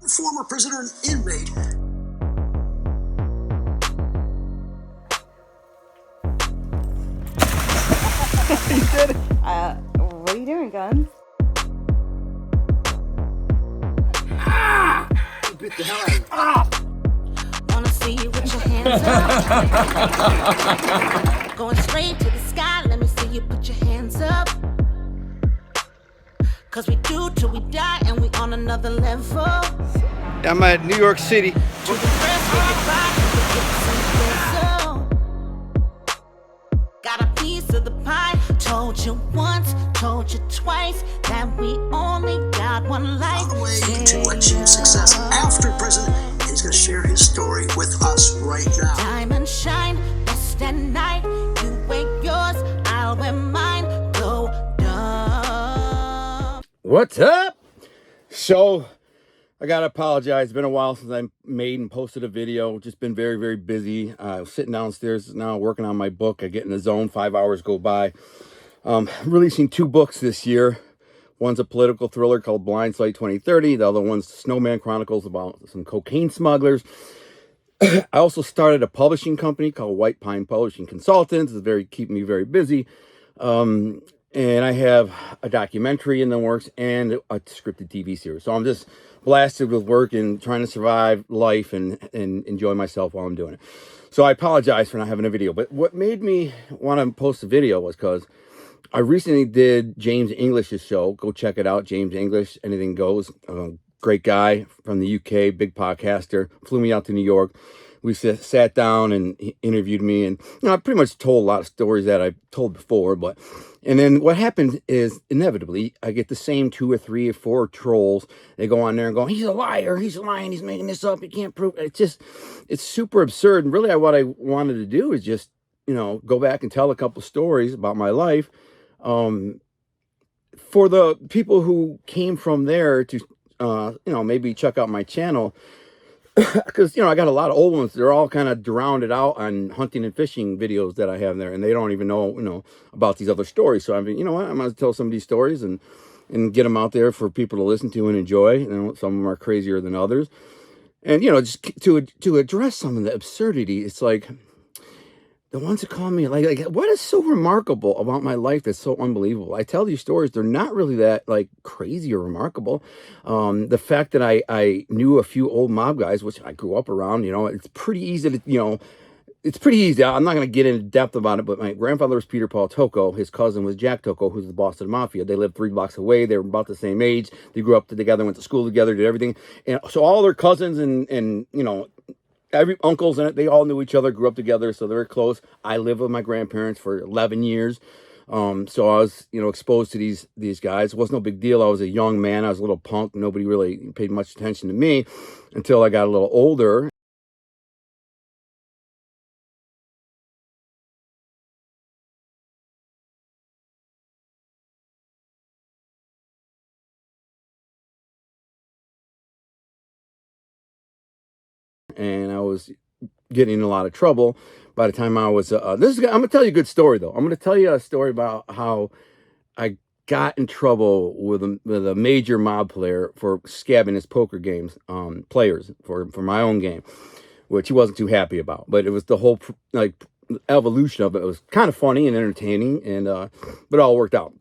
former prisoner and inmate. You did it. What are you doing, Guns? You bit the hell out of me. Wanna see you with your hands up. Going straight to the sky, let me see you put your hands up. Cause we do till we die and we on another level. I'm at New York City. To the first we goodbye, got a piece of the pie. Told you once, told you twice that we only got one life. On the way to achieve success after prison, and he's going to share his story with us right now. Diamond shine, best at night. You wear yours, I'll wear mine. Go dumb. What's up? So, I gotta apologize. It's been a while since I made and posted a video. Just been very, very busy. I was sitting downstairs now working on my book. I get in the zone, 5 hours go by. Releasing 2 books this year. One's a political thriller called Blindsight 2030. The other one's Snowman Chronicles about some cocaine smugglers. I also started a publishing company called White Pine Publishing Consultants. It's keeping me very busy. And I have a documentary in the works and a scripted TV series. So I'm just blasted with work and trying to survive life and enjoy myself while I'm doing it. So I apologize for not having a video. But what made me want to post a video was because I recently did James English's show. Go check it out, James English, Anything Goes. Great guy from the UK, big podcaster. Flew me out to New York. We sat down and he interviewed me. And I pretty much told a lot of stories that I've told before. And then what happened is, inevitably, I get the same 2 or 3 or 4 trolls. They go on there and go, he's a liar, he's lying, he's making this up, he can't prove it. It's super absurd. And really what I wanted to do is just, go back and tell a couple stories about my life. For the people who came from there to, maybe check out my channel, because, I got a lot of old ones. They're all kind of drowned out on hunting and fishing videos that I have there, and they don't even know, about these other stories. So I mean, you know what? I'm going to tell some of these stories and get them out there for people to listen to and enjoy. Some of them are crazier than others. And, just to address some of the absurdity, it's like, the ones that call me, like, what is so remarkable about my life that's so unbelievable? I tell these stories, they're not really that, crazy or remarkable. The fact that I knew a few old mob guys, which I grew up around, it's pretty easy to, it's pretty easy. I'm not going to get into depth about it, but my grandfather was Peter Paul Tocco. His cousin was Jack Tocco, who's the boss of the mafia. They lived 3 blocks away. They were about the same age. They grew up together, went to school together, did everything. And so all their cousins and every uncles in it, they all knew each other, grew up together, so they're close. I lived with my grandparents for 11 years. So I was, exposed to these guys. It wasn't no big deal. I was a young man. I was a little punk. Nobody really paid much attention to me until I got a little older. And I was getting in a lot of trouble by the time I was, I'm going to tell you a good story though. I'm going to tell you a story about how I got in trouble with a major mob player for scabbing his poker games, players for my own game, which he wasn't too happy about, but it was the whole evolution of it. It was kind of funny and entertaining and, but it all worked out.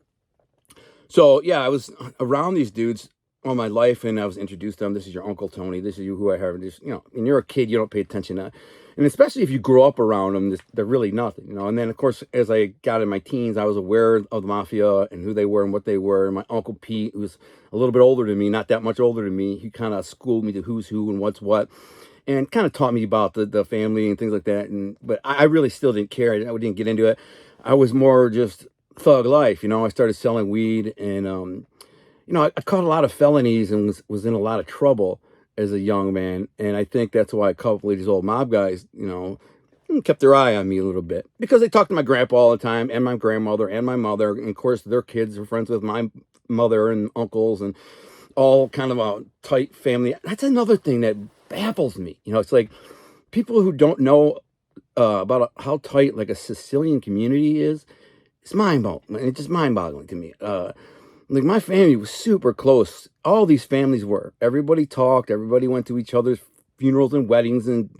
So yeah, I was around these dudes all my life, and I was introduced to them. This is your Uncle Tony. This is you who I have. Just, when you're a kid, you don't pay attention to, and especially if you grow up around them, they're really nothing, And then of course, as I got in my teens, I was aware of the mafia and who they were and what they were. And my Uncle Pete, who was a little bit older than me, not that much older than me, he kind of schooled me to who's who and what's what, and kind of taught me about the family and things like that. But I really still didn't care. I didn't get into it. I was more just thug life, I started selling weed and, I caught a lot of felonies and was in a lot of trouble as a young man. And I think that's why a couple of these old mob guys, kept their eye on me a little bit. Because they talked to my grandpa all the time and my grandmother and my mother. And of course, their kids were friends with my mother and uncles and all kind of a tight family. That's another thing that baffles me. It's like people who don't know about how tight like a Sicilian community is. It's mind-boggling. It's just mind-boggling to me. Like my family was super close. All these families were. Everybody talked. Everybody went to each other's funerals and weddings and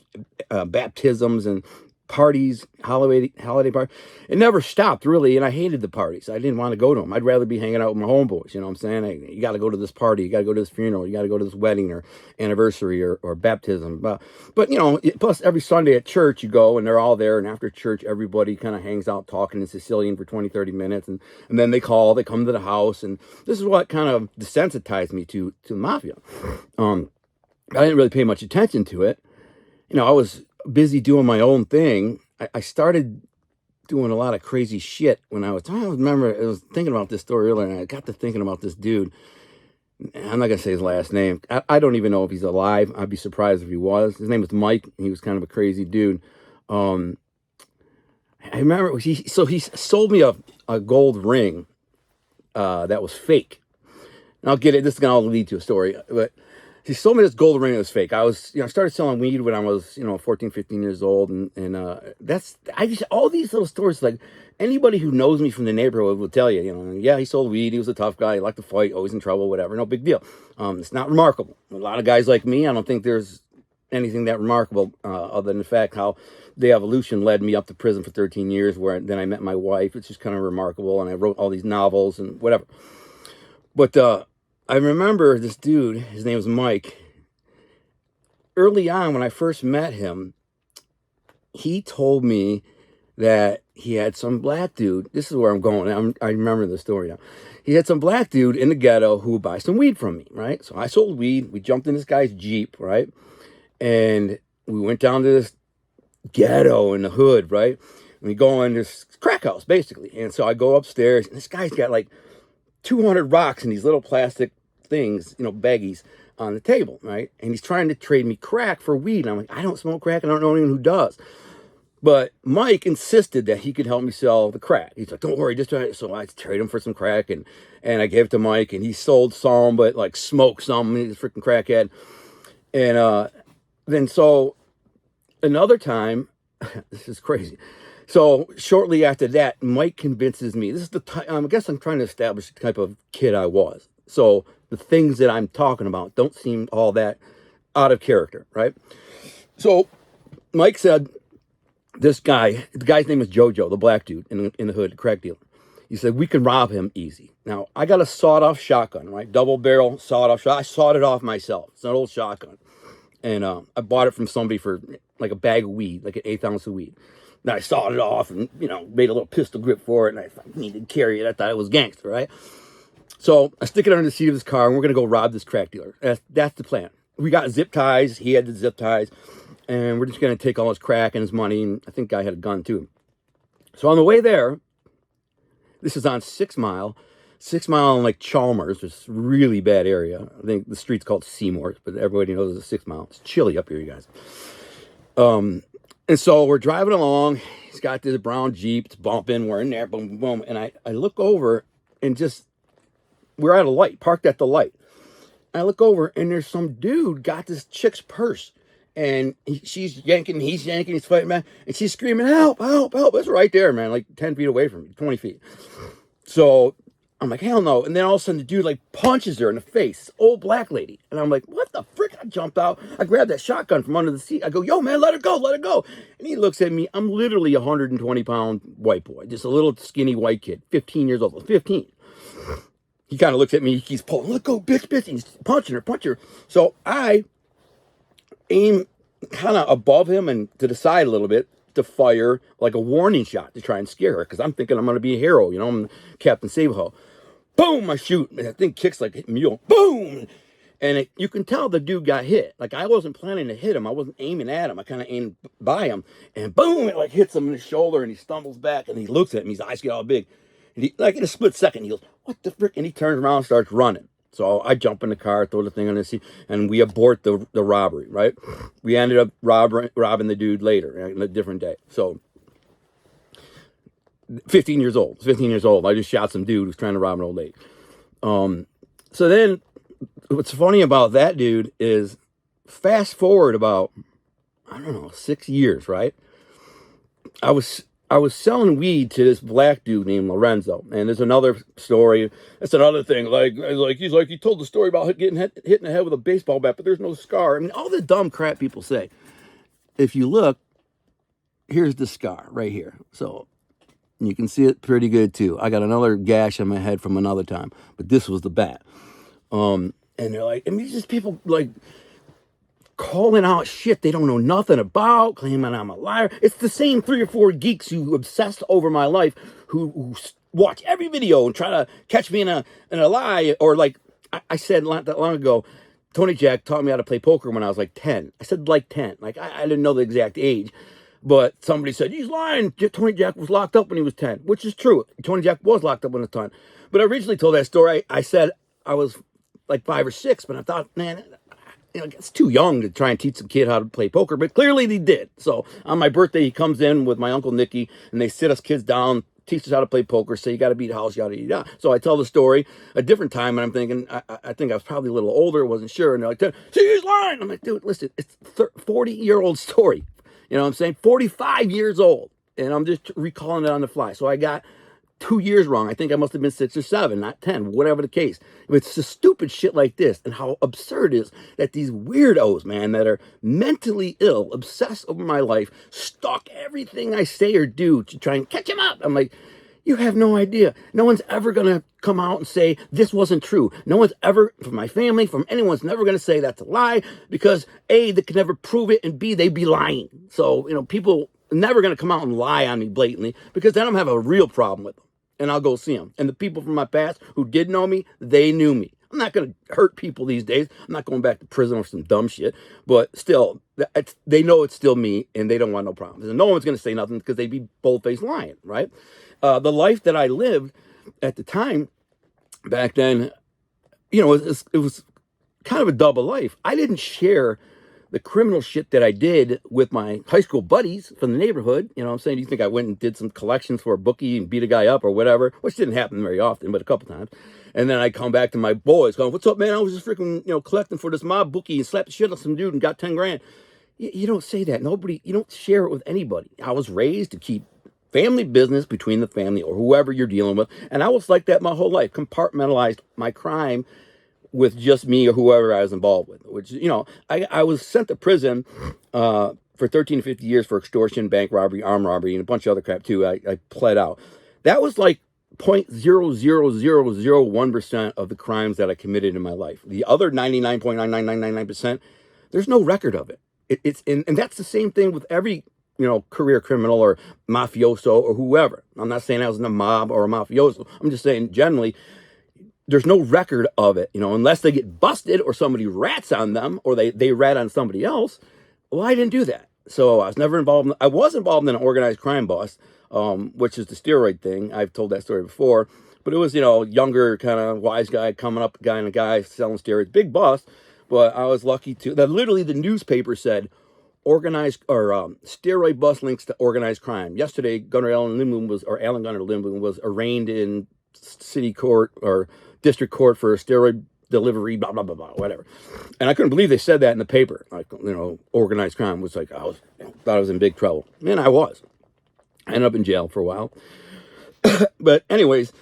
baptisms and parties, holiday parties. It never stopped really, and I hated the parties. I didn't want to go to them. I'd rather be hanging out with my homeboys. You know what I'm saying? You got to go to this party. You got to go to this funeral. You got to go to this wedding or anniversary or baptism. But you know, plus every Sunday at church you go and they're all there, and after church everybody kind of hangs out talking in Sicilian for 20, 30 minutes, and then they come to the house, and this is what kind of desensitized me to mafia. I didn't really pay much attention to it. You know, I was busy doing my own thing. I started doing a lot of crazy shit when I was thinking about this story earlier, and I got to thinking about this dude. I'm not gonna say his last name. I don't even know if he's alive. I'd be surprised if he was. His name was Mike. He was kind of a crazy dude. I remember he sold me a gold ring that was fake. And I'll get it. This is gonna all lead to a story, but he sold me this gold ring that was fake. I started selling weed when I was, 14, 15 years old. And all these little stories, like anybody who knows me from the neighborhood will tell you, yeah, he sold weed. He was a tough guy. He liked to fight, always in trouble, whatever. No big deal. It's not remarkable. A lot of guys like me, I don't think there's anything that remarkable other than the fact how the evolution led me up to prison for 13 years, where then I met my wife. It's just kind of remarkable. And I wrote all these novels and whatever. But, I remember this dude, his name was Mike. Early on, when I first met him, he told me that he had some black dude. This is where I'm going. I remember the story now. He had some black dude in the ghetto who would buy some weed from me, right? So I sold weed. We jumped in this guy's Jeep, right? And we went down to this ghetto in the hood, right? And we go in this crack house, basically. And so I go upstairs, and this guy's got like 200 rocks in these little plastic things, baggies on the table, right? And he's trying to trade me crack for weed. And I'm like, I don't smoke crack, and I don't know anyone who does. But Mike insisted that he could help me sell the crack. He's like, don't worry, just try it. So I trade him for some crack, and I gave it to Mike, and he sold some, but like smoked some. He's a freaking crackhead. And then so another time, this is crazy. So shortly after that, Mike convinces me. This is the time. I guess I'm trying to establish the type of kid I was. So the things that I'm talking about don't seem all that out of character, right? So Mike said, the guy's name is Jojo, the black dude in the hood, the crack dealer. He said, we can rob him easy. Now, I got a sawed-off shotgun, right? Double barrel sawed-off shotgun. I sawed it off myself. It's an old shotgun. And I bought it from somebody for like a bag of weed, like an 1/8 ounce of weed. Then I sawed it off and, made a little pistol grip for it. And I needed to carry it. I thought it was gangster, right? So I stick it under the seat of this car, and we're going to go rob this crack dealer. That's the plan. We got zip ties. He had the zip ties. And we're just going to take all his crack and his money. And I think guy had a gun, too. So on the way there, this is on 6 Mile. 6 Mile in like Chalmers. It's a really bad area. I think the street's called Seymour, but everybody knows it's 6 Mile. It's chilly up here, you guys. And so we're driving along. He's got this brown Jeep. It's bumping. We're in there. Boom, boom, boom. And I look over and we're at a light, parked at the light. And I look over, and there's some dude got this chick's purse. And she's yanking, he's yanking, he's fighting back. And she's screaming, help, help, help. It's right there, man, like 10 feet away from me, 20 feet. So I'm like, hell no. And then all of a sudden, the dude like punches her in the face, old black lady. And I'm like, what the frick? I jumped out. I grabbed that shotgun from under the seat. I go, yo, man, let her go, let her go. And he looks at me. I'm literally a 120-pound white boy, just a little skinny white kid, 15 years old, 15. He kind of looks at me. He's pulling, let go, bitch, bitch. He's punching her. So I aim kind of above him and to the side a little bit to fire like a warning shot to try and scare her, because I'm thinking I'm going to be a hero. I'm Captain Save-A-Ho. Boom, I shoot. And that thing kicks like a mule. Boom. And you can tell the dude got hit. Like, I wasn't planning to hit him. I wasn't aiming at him. I kind of aimed by him. And boom, it like hits him in the shoulder, and he stumbles back, and he looks at me. His eyes get all big. And he, like in a split second, he goes, what the frick? And he turns around and starts running. So I jump in the car, throw the thing on the seat, and we abort the robbery, right? We ended up robbing the dude later, on a different day. So 15 years old. I just shot some dude who's trying to rob an old lady. So then what's funny about that dude is fast forward about, I don't know, 6 years, right? I was I was selling weed to this black dude named Lorenzo, and there's another story. That's another thing. He told the story about getting hit in the head with a baseball bat, but there's no scar. I mean, all the dumb crap people say. If you look, here's the scar right here. So you can see it pretty good too. I got another gash on my head from another time, but this was the bat. And they're like, I mean, just people like calling out shit they don't know nothing about, claiming I'm a liar. It's the same 3 or 4 geeks who obsessed over my life, who watch every video and try to catch me in a lie. Or like I said not that long ago, Tony Jack taught me how to play poker when I was like 10. I said like 10. Like I didn't know the exact age. But somebody said, he's lying. Tony Jack was locked up when he was 10, which is true. Tony Jack was locked up when he was 10. But I originally told that story. I said I was like 5 or 6, but I thought, man, it's too young to try and teach some kid how to play poker. But clearly they did. So on my birthday, he comes in with my Uncle Nicky, and they sit us kids down, teach us how to play poker, say you got to beat house, yada, yada, yada. So I tell the story a different time, and I'm thinking, I think I was probably a little older, wasn't sure. And they're like, see, he's lying. I'm like, dude, listen, it's a 40-year-old story. You know what I'm saying? 45 years old. And I'm just recalling it on the fly. So I got 2 years wrong. I think I must have been 6 or 7, not 10, whatever the case. It's just stupid shit like this, and how absurd it is that these weirdos, man, that are mentally ill, obsessed over my life, stalk everything I say or do to try and catch him up. I'm like, you have no idea. No one's ever going to come out and say this wasn't true. No one's ever, from my family, from anyone's never going to say that's a lie, because A, they can never prove it, and B, they'd be lying. So, people are never going to come out and lie on me blatantly, because then I'm going to have a real problem with them, and I'll go see them. And the people from my past who did know me, they knew me. I'm not going to hurt people these days. I'm not going back to prison or some dumb shit, but still, they know it's still me, and they don't want no problems. And no one's going to say nothing, because they'd be bold-faced lying, right? The life that I lived at the time, back then, it was kind of a double life. I didn't share the criminal shit that I did with my high school buddies from the neighborhood. You know what I'm saying? You think I went and did some collections for a bookie and beat a guy up or whatever, which didn't happen very often, but a couple times. And then I come back to my boys going, what's up, man? I was just freaking, collecting for this mob bookie and slapped the shit on some dude and got 10 grand. You don't say that. You don't share it with anybody. I was raised to keep family business between the family or whoever you're dealing with. And I was like that my whole life, compartmentalized my crime with just me or whoever I was involved with, which, I was sent to prison for 13 to 50 years for extortion, bank robbery, armed robbery, and a bunch of other crap too. I pled out. That was like 0.00001% of the crimes that I committed in my life. The other 99.99999%, there's no record of it. And that's the same thing with every career criminal or mafioso or whoever. I'm not saying I was in a mob or a mafioso. I'm just saying generally, there's no record of it, unless they get busted or somebody rats on them or they rat on somebody else. Well, I didn't do that. So I was never involved. I was involved in an organized crime bust, which is the steroid thing. I've told that story before, but it was, younger kind of wise guy coming up, guy and a guy selling steroids, big bust. But I was lucky that literally the newspaper said, organized or steroid bust links to organized crime. Yesterday, Alan Gunnar Lindblom was arraigned in city court or district court for steroid delivery, blah, blah, blah, blah, whatever. And I couldn't believe they said that in the paper. Like, organized crime was like, thought I was in big trouble. Man, I was. I ended up in jail for a while. But anyways,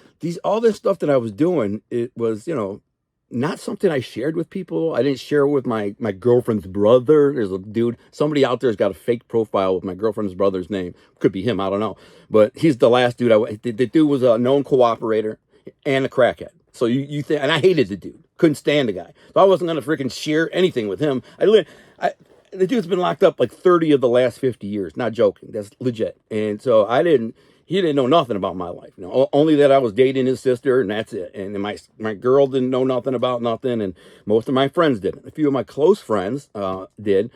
all this stuff that I was doing, it was, not something I shared with people. I didn't share it with my girlfriend's brother. There's a dude, somebody out there has got a fake profile with my girlfriend's brother's name. Could be him, I don't know. But he's the last dude. The dude was a known cooperator and a crackhead. So you think, and I hated the dude. Couldn't stand the guy. So I wasn't going to freaking share anything with him. The dude's been locked up like 30 of the last 50 years. Not joking. That's legit. And so he didn't know nothing about my life. Only that I was dating his sister, and that's it. And my girl didn't know nothing about nothing, and most of my friends didn't. A few of my close friends did,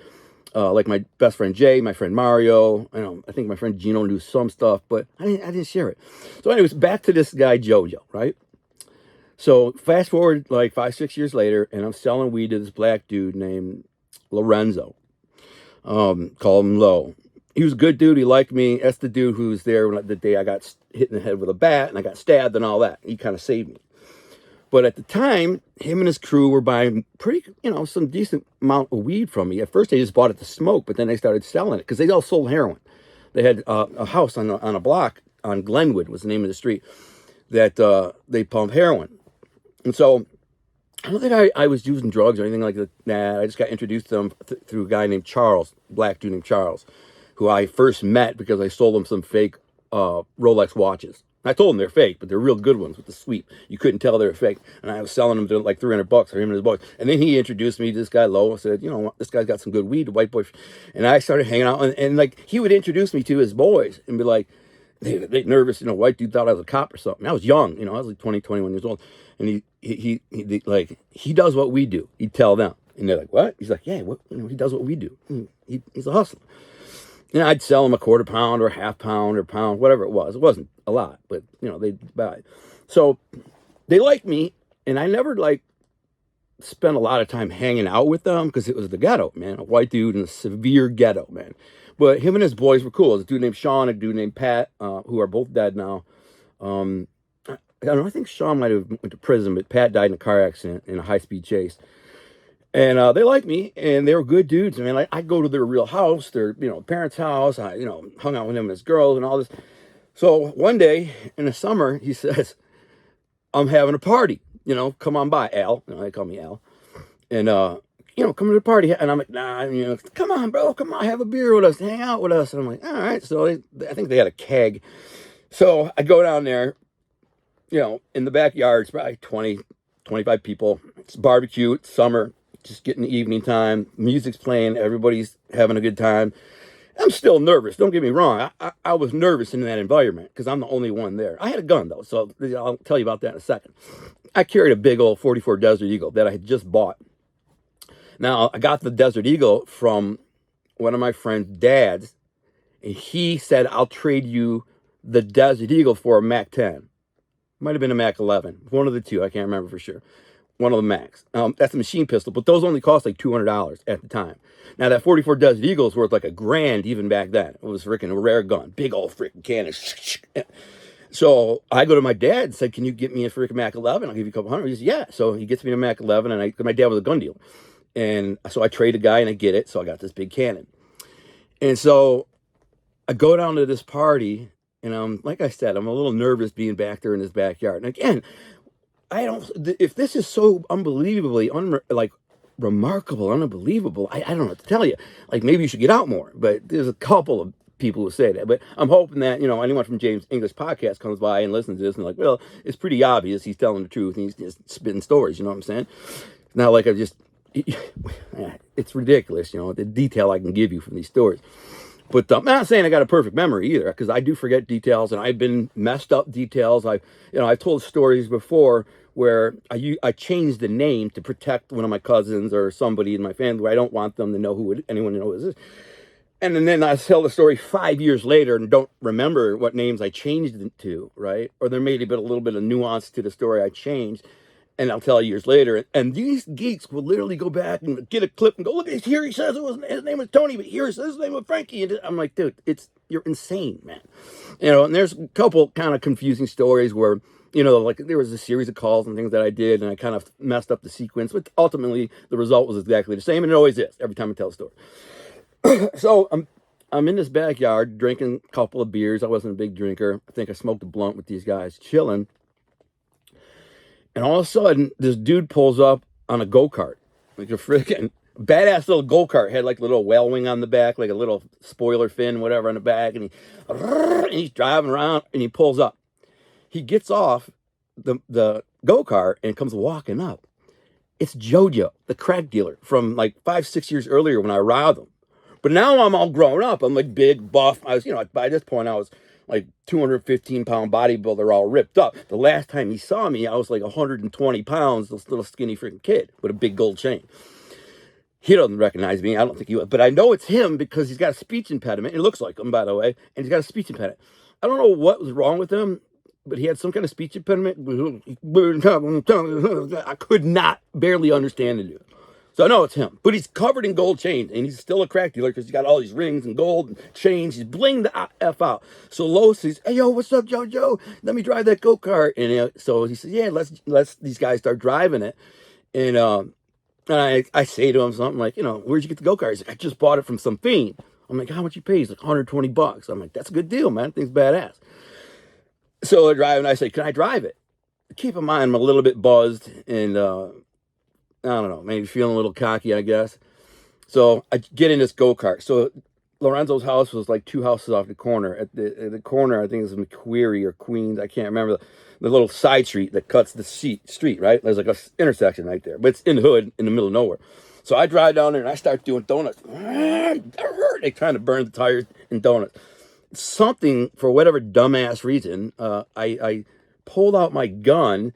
like my best friend Jay, my friend Mario. I think my friend Gino knew some stuff, but I didn't share it. So anyways, back to this guy Jojo, right? So fast forward like 5-6 years later, and I'm selling weed to this black dude named Lorenzo. Call him Lo. He was a good dude. He liked me. That's the dude who was there the day I got hit in the head with a bat and I got stabbed and all that. He kind of saved me. But at the time, him and his crew were buying some decent amount of weed from me. At first, they just bought it to smoke, but then they started selling it because they all sold heroin. They had a house on a block on Glenwood was the name of the street that they pumped heroin. And so I don't think I was using drugs or anything like that. Nah, I just got introduced to them through a guy named Charles, black dude named Charles, who I first met because I sold him some fake Rolex watches. I told him they're fake, but they're real good ones with the sweep. You couldn't tell they were fake. And I was selling them to like $300 for him and his boys. And then he introduced me to this guy, Lowe, and said, you know, this guy's got some good weed, a white boy. And I started hanging out. And like, he would introduce me to his boys and be like, they nervous, you know, white dude thought I was a cop or something. I was young, you know, I was like 20, 21 years old. And he does what we do. He'd tell them. And they're like, what? He's like, yeah, what, you know, he does what we do. He's a hustler. And I'd sell them a quarter pound or a half pound or pound, whatever it was. It wasn't a lot, but, you know, they'd buy it. So they liked me, and I never, like, spent a lot of time hanging out with them because it was the ghetto, man. A white dude in a severe ghetto, man. But him and his boys were cool. There's a dude named Sean, a dude named Pat, who are both dead now. I don't know, I think Sean might have went to prison, but Pat died in a car accident in a high-speed chase. And they liked me, and they were good dudes. I mean, like, I'd go to their real house, their, you know, parents' house. I, you know, hung out with him and his girls and all this. So one day in the summer, he says, I'm having a party. You know, come on by, Al. You know, they call me Al. And, you know, come to the party. And I'm like, nah, you know, come on, bro. Come on, have a beer with us. Hang out with us. And I'm like, all right. So I think they had a keg. So I go down there, you know, in the backyard. It's probably 20, 25 people. It's barbecue. It's summer. Just getting the evening time. Music's playing. Everybody's having a good time. I'm still nervous. Don't get me wrong. I was nervous in that environment because I'm the only one there. I had a gun, though, so I'll tell you about that in a second. I carried a big old 44 Desert Eagle that I had just bought. Now, I got the Desert Eagle from one of my friend's dads, and he said, I'll trade you the Desert Eagle for a Mac 10. Might have been a Mac 11. One of the two. I can't remember for sure. One of the Macs. That's a machine pistol, but those only cost like $200 at the time. Now, that 44 Desert Eagle is worth like $1,000 even back then. It was freaking a rare gun. Big old freaking cannon. So I go to my dad and said, can you get me a freaking Mac 11? I'll give you a couple hundred. He said, yeah. So he gets me a Mac 11, and my dad was a gun dealer. And so I trade a guy, and I get it. So I got this big cannon. And so I go down to this party, and like I said, I'm a little nervous being back there in his backyard. And again, if this is so unbelievably, remarkable, unbelievable, I don't know what to tell you. Like, maybe you should get out more. But there's a couple of people who say that. But I'm hoping that, you know, anyone from James English Podcast comes by and listens to this and like, well, it's pretty obvious he's telling the truth and he's just spitting stories, you know what I'm saying? It's not like it's ridiculous, you know, the detail I can give you from these stories. But I'm not saying I got a perfect memory either, because I do forget details, and I've been messed up details. I've told stories before where I changed the name to protect one of my cousins or somebody in my family where I don't want them to know anyone to know who this is. And then I tell the story 5 years later and don't remember what names I changed it to, right? Or there may be a little bit of nuance to the story I changed. And I'll tell you years later. And these geeks will literally go back and get a clip and go, look, here he says his name was Tony, but here he says his name was Frankie. And I'm like, dude, you're insane, man. You know, and there's a couple kind of confusing stories where, you know, like there was a series of calls and things that I did, and I kind of messed up the sequence, but ultimately the result was exactly the same, and it always is every time I tell a story. So I'm in this backyard drinking a couple of beers. I wasn't a big drinker. I think I smoked a blunt with these guys, chilling. And all of a sudden, this dude pulls up on a go-kart, like a freaking badass little go-kart. Had like a little whale wing on the back, like a little spoiler fin, whatever on the back. And he's driving around, and he pulls up. He gets off the go-kart and comes walking up. It's JoJo, the crack dealer from like 5-6 years earlier when I robbed him. But now I'm all grown up. I'm like big, buff. I was, you know, by this point I was like 215-pound bodybuilder, all ripped up. The last time he saw me, I was like 120 pounds, this little skinny freaking kid with a big gold chain. He doesn't recognize me. I don't think he would. But I know it's him because he's got a speech impediment. It looks like him, by the way. And he's got a speech impediment. I don't know what was wrong with him, but he had some kind of speech impediment. I could not barely understand it. So I know it's him, but he's covered in gold chains, and he's still a crack dealer because he's got all these rings and gold and chains. He's blinged the F out. So Lo says, hey, yo, what's up, JoJo? Let me drive that go-kart. And so he says, yeah, let's these guys start driving it. And I say to him something like, you know, where'd you get the go-kart? He's like, I just bought it from some fiend. I'm like, how much you pay? He's like, $120. I'm like, that's a good deal, man. Thing's badass. So I drive, and I say, can I drive it? Keep in mind, I'm a little bit buzzed, and I don't know, maybe feeling a little cocky, I guess. So I get in this go-kart. So Lorenzo's house was like 2 houses off the corner. At the corner, I think it's McQuarrie or Queens. I can't remember the little side street that cuts the street, right? There's like a intersection right there, but it's in the hood, in the middle of nowhere. So I drive down there and I start doing donuts. They trying to burn the tires and donuts. Something, for whatever dumbass reason, I pulled out my gun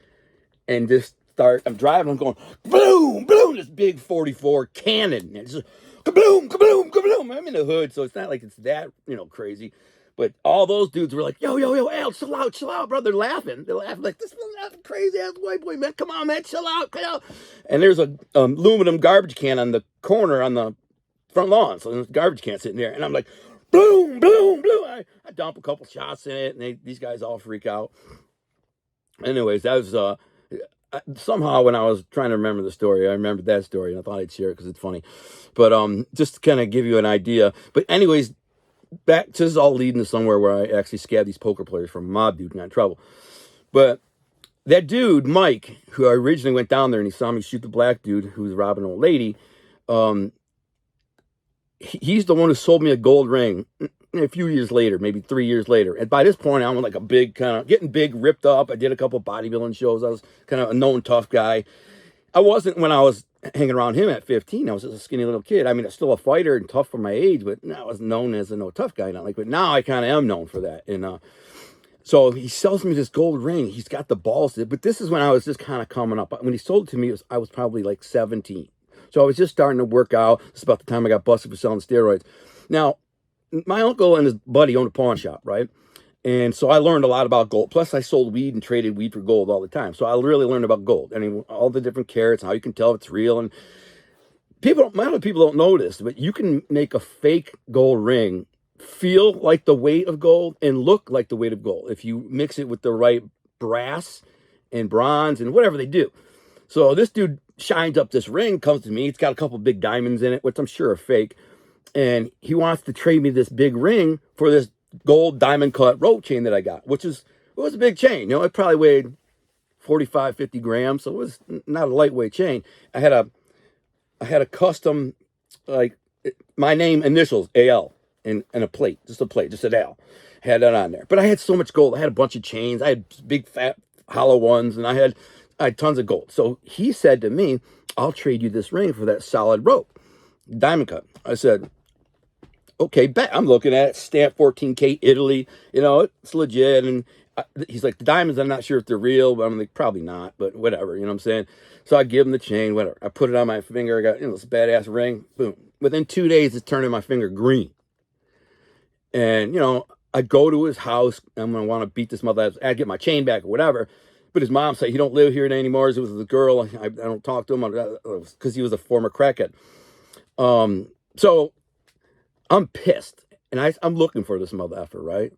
and just I'm driving, I'm going, boom, boom, this big 44 cannon. And it's just, kaboom, kaboom, kaboom. I'm in the hood, so it's not like it's that, crazy. But all those dudes were like, yo, Al, chill out, brother. They're laughing like, this crazy ass white boy, man. Come on, man, chill out. And there's a aluminum garbage can on the corner on the front lawn. So there's a garbage can sitting there. And I'm like, boom, boom, boom. I dump a couple shots in it, and these guys all freak out. Anyways, that was somehow when I was trying to remember the story, I remembered that story, and I thought I'd share it because it's funny. But just to kind of give you an idea. But anyways, back to, this is all leading to somewhere where I actually scabbed these poker players from a mob dude and got in trouble. But that dude, Mike, who I originally went down there and he saw me shoot the black dude who was robbing an old lady, he's the one who sold me a gold ring a few years later, maybe 3 years later. And by this point, I'm like a big kind of getting big, ripped up. I did a couple bodybuilding shows. I was kind of a known tough guy. I wasn't when I was hanging around him at 15. I was just a skinny little kid. I mean, I'm still a fighter and tough for my age, but I was known as a no tough guy. But now I kind of am known for that. And so he sells me this gold ring. He's got the balls. But this is when I was just kind of coming up. When he sold it to me, I was probably like 17. So I was just starting to work out. It's about the time I got busted for selling steroids. Now, my uncle and his buddy owned a pawn shop, right? And so I learned a lot about gold. Plus, I sold weed and traded weed for gold all the time. So I really learned about gold. I mean, all the different carats, how you can tell if it's real. And a lot of people don't know this, but you can make a fake gold ring feel like the weight of gold and look like the weight of gold if you mix it with the right brass and bronze and whatever they do. So this dude shines up this ring, comes to me. It's got a couple big diamonds in it, which I'm sure are fake. And he wants to trade me this big ring for this gold diamond cut rope chain that I got, which was a big chain. It probably weighed 45, 50 grams. So it was not a lightweight chain. I had a custom, like my name initials, AL, and a plate, just an L. Had that on there. But I had so much gold. I had a bunch of chains. I had big, fat, hollow ones, and I had tons of gold. So he said to me, I'll trade you this ring for that solid rope, diamond cut. I said, okay, bet. I'm looking at it, stamp 14K Italy, it's legit. And he's like, the diamonds, I'm not sure if they're real, but I'm like, probably not, but whatever, you know what I'm saying? So I give him the chain, whatever. I put it on my finger. I got, this badass ring. Boom. Within 2 days, it's turning my finger green. And, I go to his house. I'm going to want to beat this mother. I get my chain back or whatever. But his mom said, he don't live here anymore. It was a girl. I don't talk to him because he was a former crackhead. So I'm pissed, and I'm looking for this mother effer, right?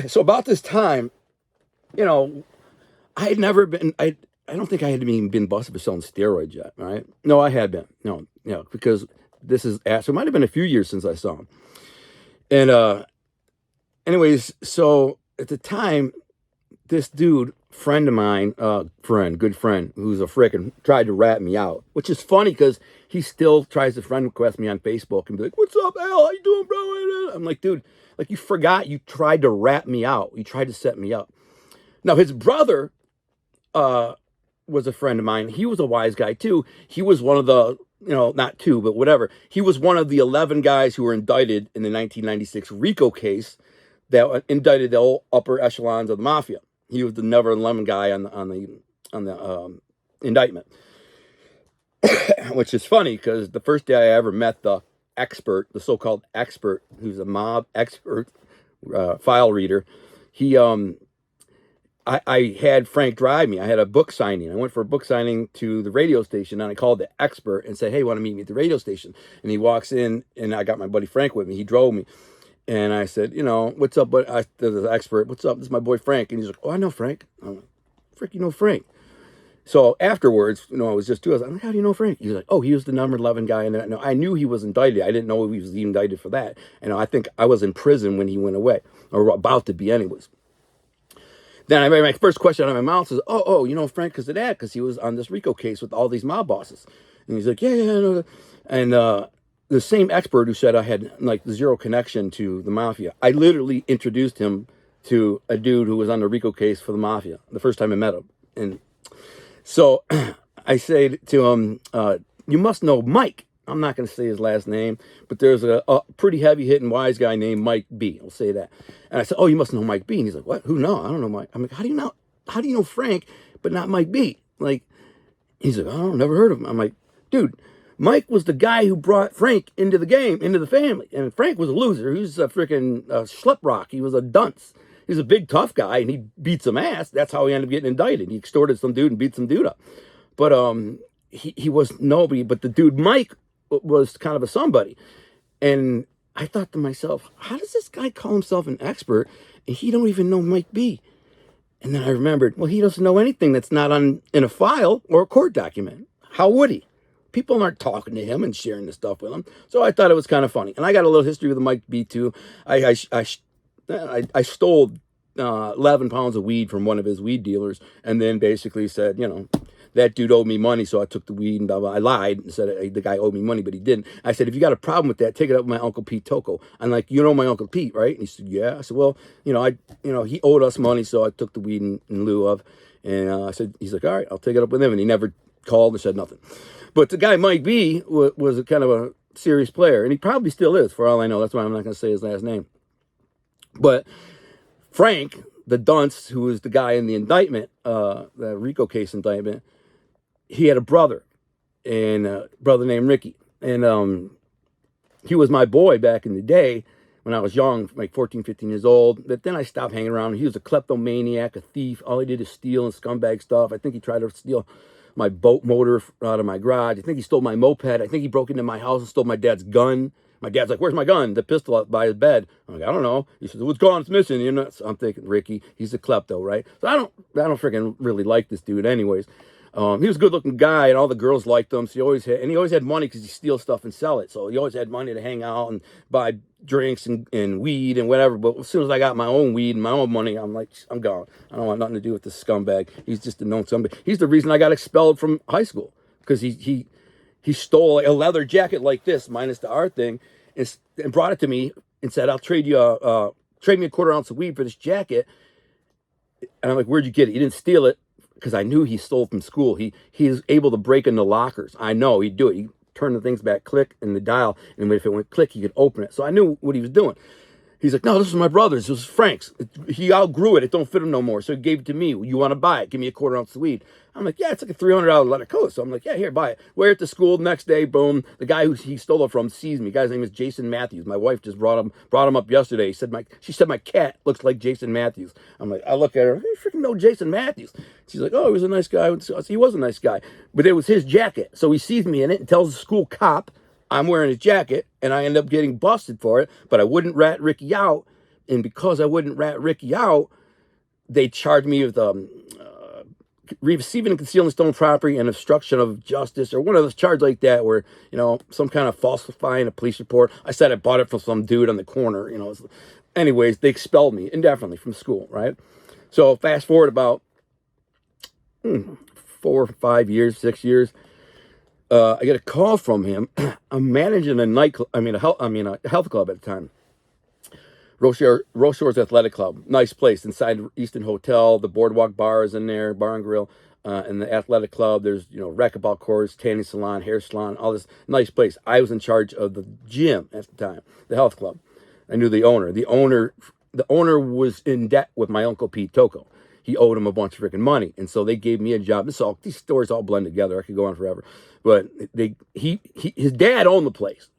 So about this time, I had never been, I don't think I had even been busted for selling steroids yet, right? No, I had been. No, because this is, so it might have been a few years since I saw him. And anyways, so at the time, this dude, friend of mine, good friend, who's a frickin', tried to rat me out, which is funny because he still tries to friend request me on Facebook and be like, what's up, Al? How you doing, bro? I'm like, dude, like, you forgot you tried to rat me out. You tried to set me up. Now, his brother was a friend of mine. He was a wise guy, too. He was one of the, not two, but whatever. He was one of the 11 guys who were indicted in the 1996 RICO case that indicted the whole upper echelons of the mafia. He was the never 11 guy on the indictment, which is funny because the first day I ever met the expert, the so-called expert, who's a mob expert file reader, I had Frank drive me. I had a book signing. I went for a book signing to the radio station, and I called the expert and said, hey, want to meet me at the radio station? And he walks in, and I got my buddy Frank with me. He drove me. And I said, what's up? The expert, what's up? This is my boy Frank. And he's like, oh, I know Frank. I'm like, frick, you know Frank? So afterwards, you know, it was just two of us. I'm like, how do you know Frank? He's like, oh, he was the number 11 guy. And no, I knew he was indicted. I didn't know he was indicted for that. And I think I was in prison when he went away, or about to be anyways. Then I made my first question out of my mouth is, oh, you know Frank because of that, because he was on this RICO case with all these mob bosses. And he's like, yeah. No. And the same expert who said I had like zero connection to the mafia, I literally introduced him to a dude who was on the RICO case for the mafia the first time I met him. And so I say to him, you must know Mike. I'm not going to say his last name, but there's a pretty heavy-hitting wise guy named Mike B. I'll say that. And I said, oh, you must know Mike B. And he's like, what? Who? No, I don't know Mike. I'm like, how do you know Frank, but not Mike B? Like, he's like, oh, never heard of him. I'm like, dude, Mike was the guy who brought Frank into the game, into the family. And Frank was a loser. He was a freaking schlep rock. He was a dunce. He's a big, tough guy, and he beat some ass. That's how he ended up getting indicted. He extorted some dude and beat some dude up. But he was nobody. But the dude, Mike, was kind of a somebody. And I thought to myself, how does this guy call himself an expert, and he don't even know Mike B? And then I remembered, well, he doesn't know anything that's not in a file or a court document. How would he? People aren't talking to him and sharing the stuff with him. So I thought it was kind of funny. And I got a little history with the Mike B too. I stole 11 pounds of weed from one of his weed dealers, and then basically said, you know, that dude owed me money, so I took the weed and blah, blah. I lied and said the guy owed me money, but he didn't. I said, if you got a problem with that, take it up with my Uncle Pete Toko. I'm like, you know my Uncle Pete, right? And he said, yeah. I said, well, he owed us money, so I took the weed in lieu of. And I said, he's like, all right, I'll take it up with him. And he never called or said nothing. But the guy, Mike B, was a kind of a serious player, and he probably still is, for all I know. That's why I'm not going to say his last name. But Frank, the dunce, who was the guy in the indictment, the RICO case indictment, he had a brother, and a brother named Ricky. And he was my boy back in the day when I was young, like 14, 15 years old. But then I stopped hanging around. He was a kleptomaniac, a thief. All he did is steal and scumbag stuff. I think he tried to steal my boat motor out of my garage. I think he stole my moped. I think he broke into my house and stole my dad's gun. My dad's like, where's my gun? The pistol up by his bed. I'm like, I don't know. He says, what's gone? It's missing. You know, so I'm thinking, Ricky, he's a klepto, right? So I don't freaking really like this dude anyways. He was a good looking guy, and all the girls liked him. So he always had money because he steals stuff and sell it. So he always had money to hang out and buy drinks and weed and whatever. But as soon as I got my own weed and my own money, I'm like, I'm gone. I don't want nothing to do with this scumbag. He's just a known scumbag. He's the reason I got expelled from high school, because he stole a leather jacket like this, minus the R thing, and brought it to me and said, I'll trade me a quarter ounce of weed for this jacket. And I'm like, where'd you get it? He didn't steal it, because I knew he stole from school. He is able to break into lockers. I know he'd do it. He'd turn the things back, click, and the dial, and if it went click, he could open it. So I knew what he was doing. He's like, no, this is my brother's. This is Frank's. He outgrew it. It don't fit him no more. So he gave it to me. You want to buy it? Give me a quarter ounce of weed. I'm like, yeah, it's like a $300 letter coat. So I'm like, yeah, here, buy it. Wear it to school. Next day, boom. The guy who he stole it from sees me. The guy's name is Jason Matthews. My wife just brought him up yesterday. She said my cat looks like Jason Matthews. I'm like, I look at her. You freaking know Jason Matthews? She's like, oh, he was a nice guy. He was a nice guy, but it was his jacket. So he sees me in it and tells the school cop I'm wearing his jacket, and I end up getting busted for it. But I wouldn't rat Ricky out. And because I wouldn't rat Ricky out, they charged me with receiving and concealing stolen property and obstruction of justice, or one of those charges like that, where, some kind of falsifying a police report. I said I bought it from some dude on the corner, Anyways, they expelled me indefinitely from school, right? So fast forward about 4, 5 years, 6 years, I get a call from him. I'm managing a health club at the time. Rose Shores Athletic Club, nice place inside Easton Hotel. The Boardwalk Bar is in there, bar and grill, and the athletic club. There's racquetball courts, tanning salon, hair salon, all this nice place. I was in charge of the gym at the time, the health club. I knew the owner. The owner was in debt with my Uncle Pete Toko. He owed him a bunch of freaking money, and so they gave me a job. These stories all blend together. I could go on forever, but his dad owned the place.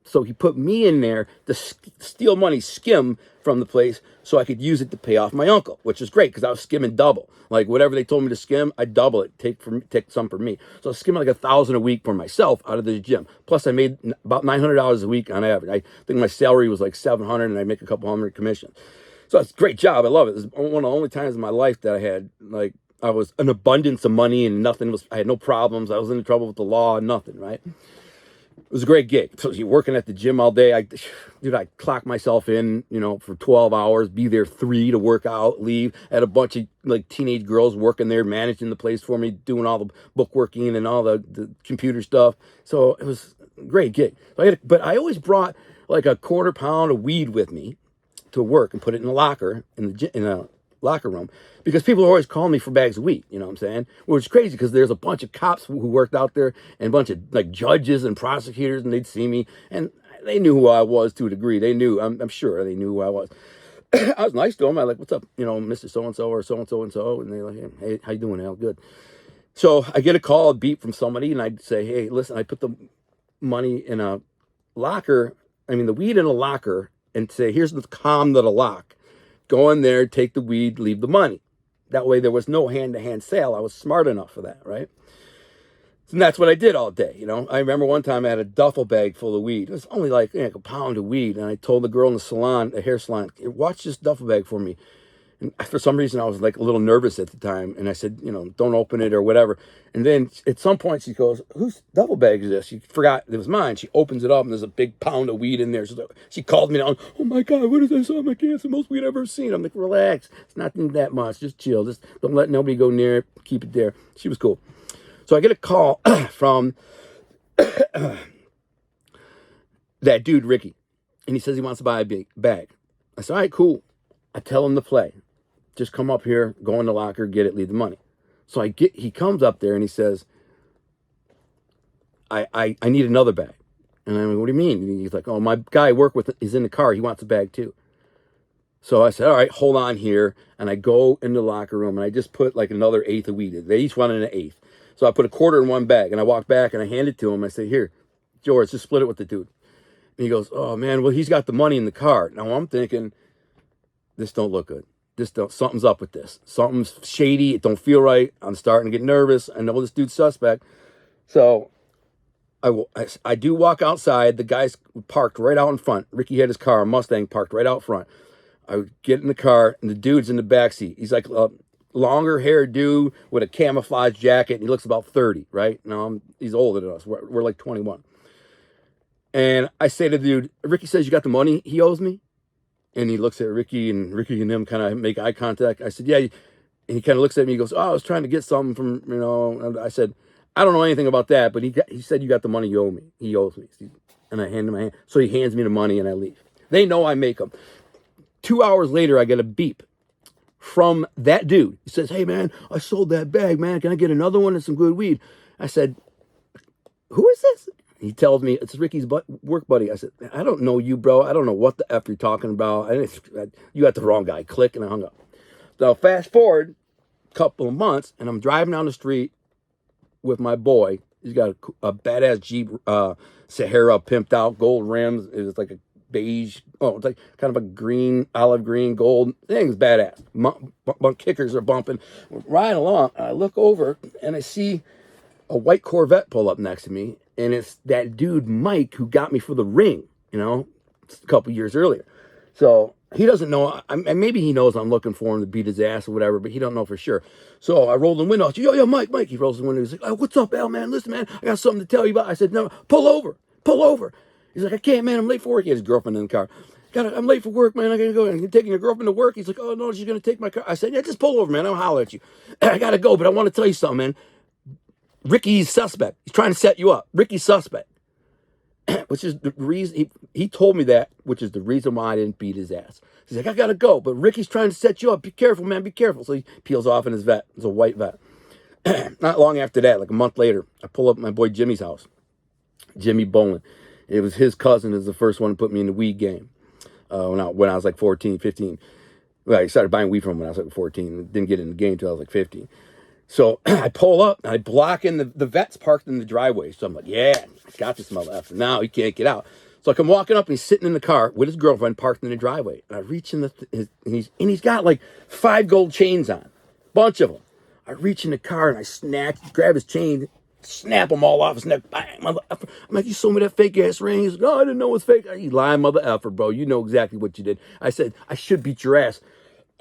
So he put me in there to steal money, skim from the place, so I could use it to pay off my uncle, which is great because I was skimming double. Like whatever they told me to skim, I double it, take some for me. So I was skimming like $1,000 a week for myself out of the gym. Plus I made about $900 a week on average. I think my salary was like $700, and I make a couple hundred commissions. So it's a great job. I love it. It's one of the only times in my life that I had like I was an abundance of money and I had no problems. I was in trouble with the law and nothing, right? It was a great gig. So you're working at the gym all day. I clock myself in, for 12 hours, be there 3 to work out, leave. I had a bunch of like teenage girls working there, managing the place for me, doing all the bookworking and all the computer stuff. So it was a great gig. But I always brought like a quarter pound of weed with me to work and put it in a locker in a locker room, because people are always calling me for bags of weed, you know what I'm saying? Which is crazy, because there's a bunch of cops who worked out there and a bunch of like judges and prosecutors, and they'd see me and they knew who I was to a degree. They knew, I'm sure they knew who I was. I was nice to them. I like, what's up, Mr. So-and-so or so-and-so and so. And they're like, hey, how you doing, Al? Good. So I get a call, a beep from somebody, and I'd say, hey, listen, I put the money in a locker, the weed in a locker, and say, here's the comm to the lock. Go in there, take the weed, leave the money. That way there was no hand-to-hand sale. I was smart enough for that, right? And that's what I did all day, I remember one time I had a duffel bag full of weed. It was only like a pound of weed. And I told the girl in the hair salon, watch this duffel bag for me. And for some reason, I was like a little nervous at the time. And I said, don't open it or whatever. And then at some point she goes, whose duffel bag is this? She forgot it was mine. She opens it up and there's a big pound of weed in there. She called me down. Oh my God, what is this? Oh my God, it's the most weed I've ever seen. I'm like, relax. It's not that much. Just chill. Just don't let nobody go near it. Keep it there. She was cool. So I get a call from that dude, Ricky. And he says he wants to buy a bag. I said, all right, cool. I tell him to play. Just come up here, go in the locker, get it, leave the money. So he comes up there and he says, I need another bag. And I'm like, what do you mean? And he's like, oh, my guy I work with is in the car. He wants a bag too. So I said, all right, hold on here. And I go in the locker room and I just put like another eighth of weed. They each wanted an eighth. So I put a quarter in one bag and I walk back and I hand it to him. I say, here, George, just split it with the dude. And he goes, oh man, well, he's got the money in the car. Now I'm thinking, this don't look good. Something's up with this. Something's shady. It don't feel right. I'm starting to get nervous. I know this dude's suspect. So I do walk outside. The guy's parked right out in front. Ricky had his car, a Mustang, parked right out front. I get in the car and the dude's in the back seat. He's like a longer haired dude with a camouflage jacket. And he looks about 30, right? Now he's older than us. We're like 21. And I say to the dude, Ricky says you got the money he owes me? And he looks at Ricky and them kind of make eye contact. I said, yeah. And he kind of looks at me. He goes, oh, I was trying to get something from, And I said, I don't know anything about that. But he said, you got the money you owe me. He owes me. And I hand him my hand. So he hands me the money and I leave. They know I make them. 2 hours later, I get a beep from that dude. He says, hey, man, I sold that bag, man. Can I get another one and some good weed? I said, who is this? He tells me, it's Ricky's work buddy. I said, I don't know you, bro. I don't know what the F you're talking about. You got the wrong guy. Click, and I hung up. So fast forward a couple of months, and I'm driving down the street with my boy. He's got a badass Jeep Sahara pimped out, gold rims. It was like a beige, it's like kind of a green, olive green, gold. Thing's badass. Kickers are bumping. Riding along, I look over, and I see a white Corvette pull up next to me. And it's that dude, Mike, who got me for the ring, a couple years earlier. So he doesn't know. Maybe he knows I'm looking for him to beat his ass or whatever, but he don't know for sure. So I rolled the window. I said, yo, Mike. He rolls the window. He's like, oh, what's up, Al, man? Listen, man, I got something to tell you about. I said, no, pull over. He's like, I can't, man. I'm late for work. He had his girlfriend in the car. I'm late for work, man. I got to go. You're taking your girlfriend to work? He's like, oh, no, she's going to take my car. I said, yeah, just pull over, man. I'll holler at you. I got to go, but I want to tell you something, man. Ricky's suspect. He's trying to set you up. Ricky's suspect. Which is the reason he told me that, which is the reason why I didn't beat his ass. He's like, I gotta go, but Ricky's trying to set you up. Be careful, man, be careful. So he peels off in his vet. It's a white vet. Not long after that, like a month later, I pull up at my boy Jimmy's house. Jimmy Bolin. It was his cousin is the first one to put me in the weed game when I was like 14, 15. Well, I started buying weed from him when I was like 14. Didn't get in the game until I was like 15. So I pull up and I block in the vet's parked in the driveway. So I'm like, yeah, I got this motherfucker. Now he can't get out. So I come walking up and he's sitting in the car with his girlfriend parked in the driveway. And I reach in and he's got like 5 gold chains on, bunch of them. I reach in the car and I grab his chain, snap them all off his neck. Bang, mother effer. I'm like, you sold me that fake ass ring. He's like, oh, I didn't know it was fake. You lying mother effer, bro. You know exactly what you did. I said, I should beat your ass.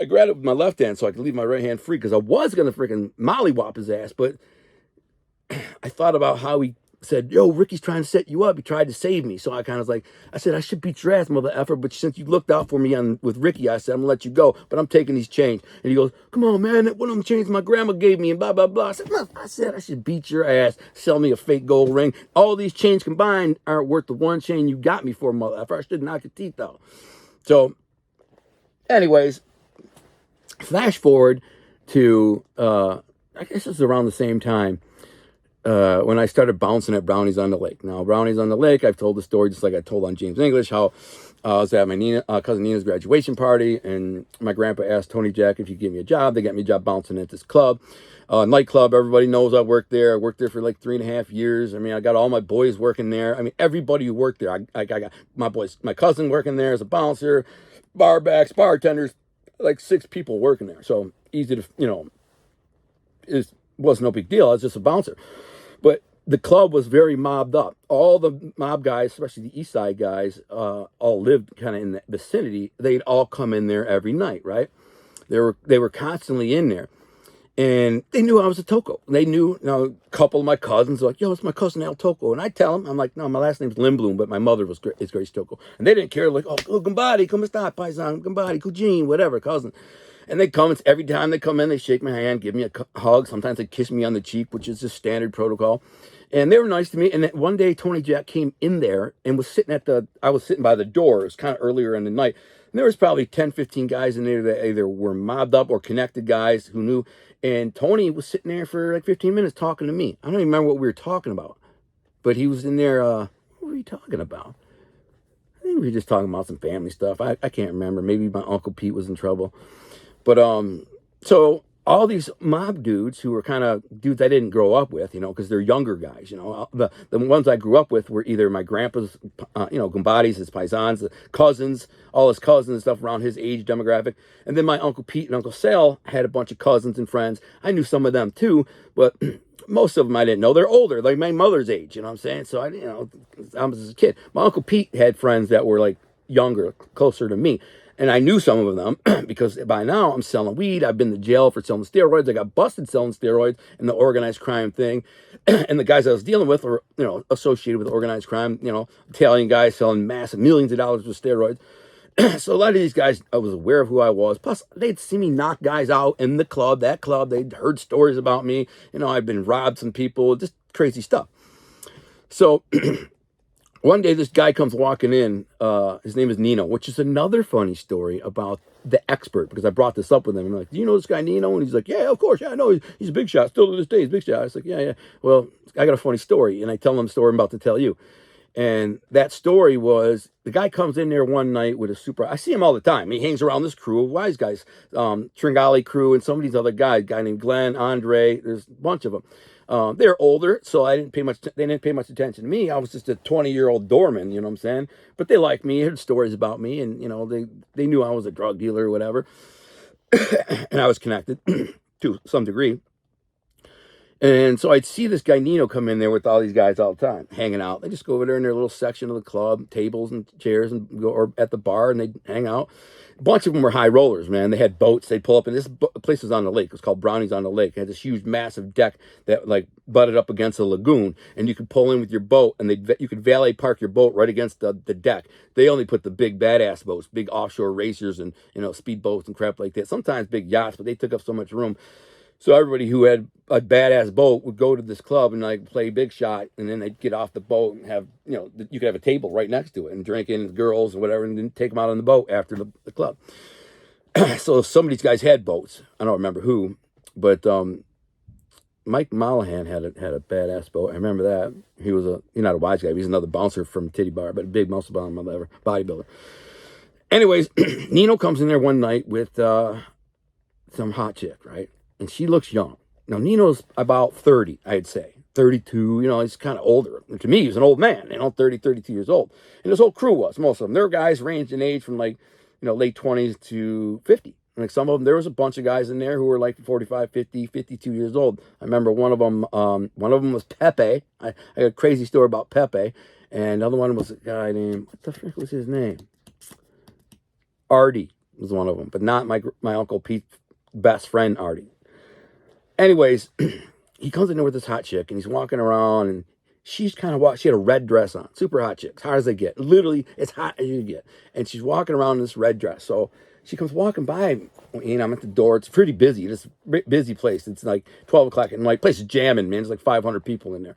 I grabbed it with my left hand so I could leave my right hand free because I was going to freaking mollywop his ass. But I thought about how he said, yo, Ricky's trying to set you up. He tried to save me. So I kind of was like, I said, I should beat your ass, mother effer. But since you looked out for me with Ricky, I said, I'm going to let you go. But I'm taking these chains. And he goes, come on, man. One of them chains my grandma gave me and blah, blah, blah. I said, I should beat your ass. Sell me a fake gold ring. All these chains combined aren't worth the one chain you got me for, mother effer. I should knock your teeth out. So anyways, flash forward to, I guess it was around the same time when I started bouncing at Brownies on the Lake. Now, Brownies on the Lake, I've told the story just like I told on James English, how I was at my cousin Nina's graduation party, and my grandpa asked Tony Jack if he'd give me a job. They got me a job bouncing at this club, nightclub. Everybody knows I worked there. I worked there for like 3.5 years. I mean, I got all my boys working there. I mean, everybody who worked there. I got my cousin working there as a bouncer, barbacks, bartenders, like 6 people working there. So easy to, it was no big deal. I was just a bouncer. But the club was very mobbed up. All the mob guys, especially the East Side guys, all lived kind of in the vicinity. They'd all come in there every night, right? They were constantly in there. And they knew I was a Toko. They knew, a couple of my cousins were like, yo, it's my cousin El Toko. And I tell them, I'm like, no, my last name's Lindblom, but my mother is Grace Toko. And they didn't care, like, oh, Gambadi, come stop, paisan, Gambadi, Kujin, whatever, cousin. And they come, it's every time they come in, they shake my hand, give me a hug. Sometimes they kiss me on the cheek, which is just standard protocol. And they were nice to me. And then one day, Tony Jack came in there and was sitting I was sitting by the door. It was kind of earlier in the night. And there was probably 10, 15 guys in there that either were mobbed up or connected guys who knew. And Tony was sitting there for like 15 minutes talking to me. I don't even remember what we were talking about. But he was in there, what were we talking about? I think we were just talking about some family stuff. I can't remember. Maybe my Uncle Pete was in trouble. But so all these mob dudes who were kind of dudes I didn't grow up with, because they're younger guys, the ones I grew up with were either my grandpa's, Gambadis, his paisans, cousins, all his cousins and stuff around his age demographic. And then my Uncle Pete and Uncle Sal had a bunch of cousins and friends. I knew some of them too, but most of them I didn't know. They're older, like my mother's age, you know what I'm saying? So I was a kid. My Uncle Pete had friends that were like younger, closer to me. And I knew some of them because by now I'm selling weed. I've been to jail for selling steroids. I got busted selling steroids in the organized crime thing. And the guys I was dealing with were, associated with organized crime, Italian guys selling massive millions of dollars with steroids. So a lot of these guys, I was aware of who I was. Plus, they'd see me knock guys out in the club, that club. They'd heard stories about me. I'd been robbed some people, just crazy stuff. So one day, this guy comes walking in. His name is Nino, which is another funny story about the expert, because I brought this up with him. I'm like, do you know this guy Nino? And he's like, yeah, of course. Yeah, I know. He's a big shot. Still to this day, he's a big shot. I was like, yeah. Well, I got a funny story. And I tell him the story I'm about to tell you. And that story was, the guy comes in there one night with I see him all the time. He hangs around this crew of wise guys, Tringali crew, and some of these other guys, a guy named Glenn, Andre, there's a bunch of them. They're older, so they didn't pay much attention to me. I was just a 20-year-old doorman, you know what I'm saying? But they liked me, heard stories about me, and, they knew I was a drug dealer or whatever. And I was connected to some degree. And so I'd see this guy Nino come in there with all these guys all the time, hanging out. They just go over there in their little section of the club, tables and chairs, and go or at the bar, and they'd hang out. A bunch of them were high rollers, man. They had boats. They'd pull up, and this place was on the lake. It was called Brownies on the Lake. It had this huge, massive deck that like butted up against a lagoon, and you could pull in with your boat, and you could valet park your boat right against the deck. They only put the big badass boats, big offshore racers, and speed boats and crap like that. Sometimes big yachts, but they took up so much room. So everybody who had a badass boat would go to this club and like play big shot, and then they'd get off the boat and have, you could have a table right next to it and drink in girls or whatever, and then take them out on the boat after the club. So some of these guys had boats. I don't remember who, but Mike Mollahan had a badass boat. I remember that. He was he's not a wise guy. He's another bouncer from Titty Bar, but a big muscle bodybuilder. Anyways, Nino comes in there one night with some hot chick, right? And she looks young. Now, Nino's about 30, I'd say. 32, he's kind of older. And to me, he's an old man, 30, 32 years old. And his whole crew was, most of them. Their guys ranged in age from like, late 20s to 50. Like some of them, there was a bunch of guys in there who were like 45, 50, 52 years old. I remember one of them was Pepe. I got a crazy story about Pepe. And the other one was a guy named, what the frick was his name? Artie. was one of them, but not my Uncle Pete's best friend, Artie. Anyways, he comes in there with this hot chick, and he's walking around, and she's kind of she had a red dress on, super hot chick, as hot as they get, literally as hot as you get, and she's walking around in this red dress. So she comes walking by, and I'm at the door. It's pretty busy. It's a busy place. It's like 12 o'clock, and my place is jamming, man. There's like 500 people in there.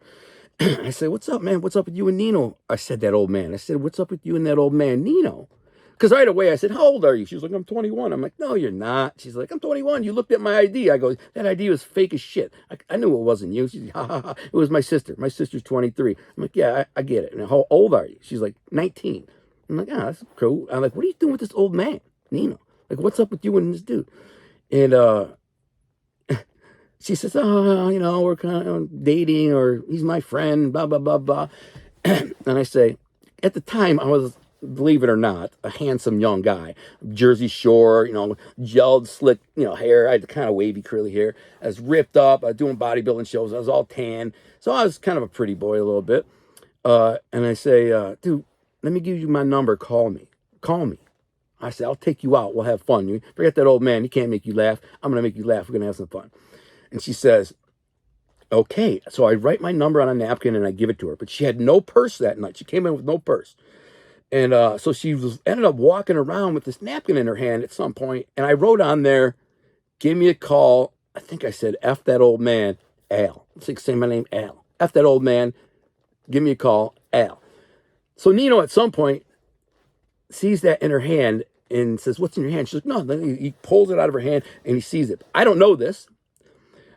I said, "What's up, man? What's up with you and Nino?" I said, "That old man." I said, "What's up with you and that old man, Nino?" Because right away I said, "How old are you?" She was like, "I'm 21. I'm like, "No, you're not." She's like, "I'm 21. You looked at my ID." I go, "That ID was fake as shit." I knew it wasn't you. She's like, "Ha ha ha." It was my sister. My sister's 23. I'm like, "Yeah, I get it." And how old are you? She's like, 19. I'm like, "Ah, that's cool." I'm like, "What are you doing with this old man, Nino? Like, what's up with you and this dude?" And she says, "Oh, we're kind of dating, or he's my friend, blah, blah, blah, blah." And I say, at the time, I was, believe it or not, a handsome young guy. Jersey Shore, gelled, slick, hair. I had the kind of wavy, curly hair. I was ripped up. I was doing bodybuilding shows. I was all tan. So I was kind of a pretty boy a little bit. And I say, "Dude, let me give you my number. Call me. Call me." I say, "I'll take you out. We'll have fun. You forget that old man. He can't make you laugh. I'm going to make you laugh. We're going to have some fun." And she says, "Okay." So I write my number on a napkin and I give it to her. But she had no purse that night. She came in with no purse. And so she ended up walking around with this napkin in her hand at some point. And I wrote on there, "Give me a call." I think I said, "F that old man, Al." Let's like, say my name, Al. "F that old man. Give me a call, Al." So Nino at some point sees that in her hand and says, "What's in your hand?" She's like, "No." Then he pulls it out of her hand and he sees it. I don't know this.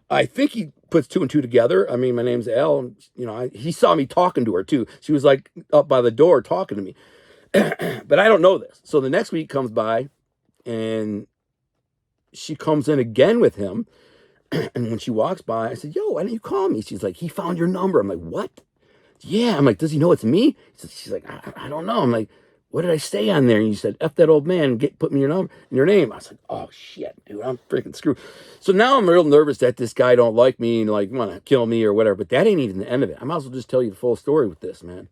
I think he puts two and two together. I mean, my name's Al. And, he saw me talking to her too. She was like up by the door talking to me. But I don't know this. So the next week comes by and she comes in again with him. And when she walks by, I said, "Yo, why didn't you call me?" She's like, "He found your number." I'm like, "What?" "Yeah." I'm like, "Does he know it's me?" She's like, I don't know. I'm like, "What did I say on there?" And you said, "F that old man, put me your number and your name." I was like, "Oh shit, dude, I'm freaking screwed." So now I'm real nervous that this guy don't like me and like want to kill me or whatever. But that ain't even the end of it. I might as well just tell you the full story with this, man.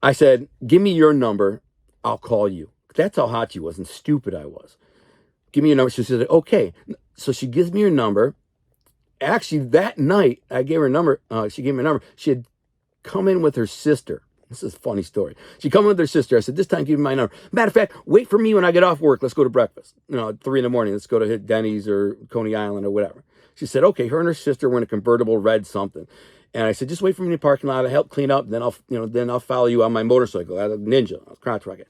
I said, "Give me your number. I'll call you." That's how hot she was and stupid I was. "Give me your number." She said, "Okay." So she gives me her number. Actually, that night, I gave her a number. She gave me a number. She had come in with her sister. This is a funny story. She come in with her sister. I said, "This time, give me my number. Matter of fact, wait for me when I get off work. Let's go to breakfast. At 3 a.m. Let's go to hit Denny's or Coney Island or whatever." She said, "Okay." Her and her sister were in a convertible red something. And I said, "Just wait for me in the parking lot. I'll help clean up. Then I'll follow you on my motorcycle. I had a Ninja, a crotch rocket."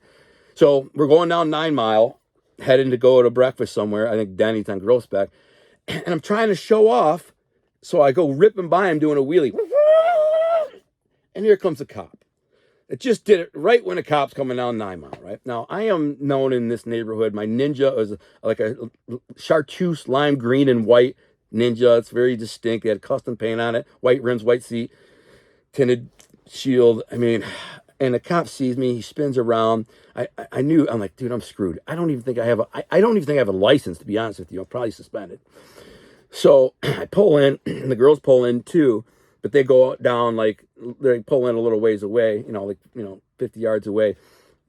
So we're going down 9 Mile, heading to go to breakfast somewhere. I think Denny's on Grossbeck. And I'm trying to show off. So I go ripping by him doing a wheelie. And here comes a cop. It just did it right when a cop's coming down 9 Mile, right? Now, I am known in this neighborhood. My Ninja is like a chartreuse, lime green and white Ninja. It's very distinct. They had custom paint on it. White rims, white seat, tinted shield. I mean, and the cop sees me. He spins around. I knew. I'm like, dude, I'm screwed. I don't even think I have a license, to be honest with you. I'm probably suspended. So I pull in, and the girls pull in too, but they go down they pull in a little ways away, 50 yards away,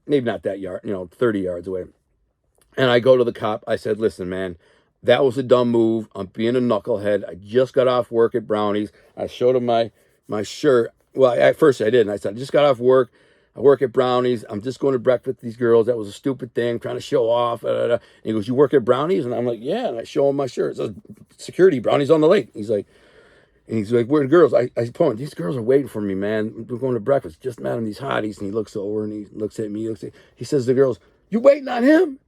maybe not that yard, 30 yards away. And I go to the cop. I said, "Listen, man, that was a dumb move. I'm being a knucklehead. I just got off work at Brownie's." I showed him my shirt. Well, at first I didn't. I said, "I just got off work. I work at Brownie's. I'm just going to breakfast with these girls. That was a stupid thing, trying to show off." And he goes, "You work at Brownie's?" And I'm like, "Yeah." And I show him my shirt. It says, "Security, Brownie's on the lake." He's like, "Where are the girls?" I told him, "These girls are waiting for me, man. We're going to breakfast. Just met them, these hotties." And he looks over and he looks at me. He says to the girls, "You waiting on him?"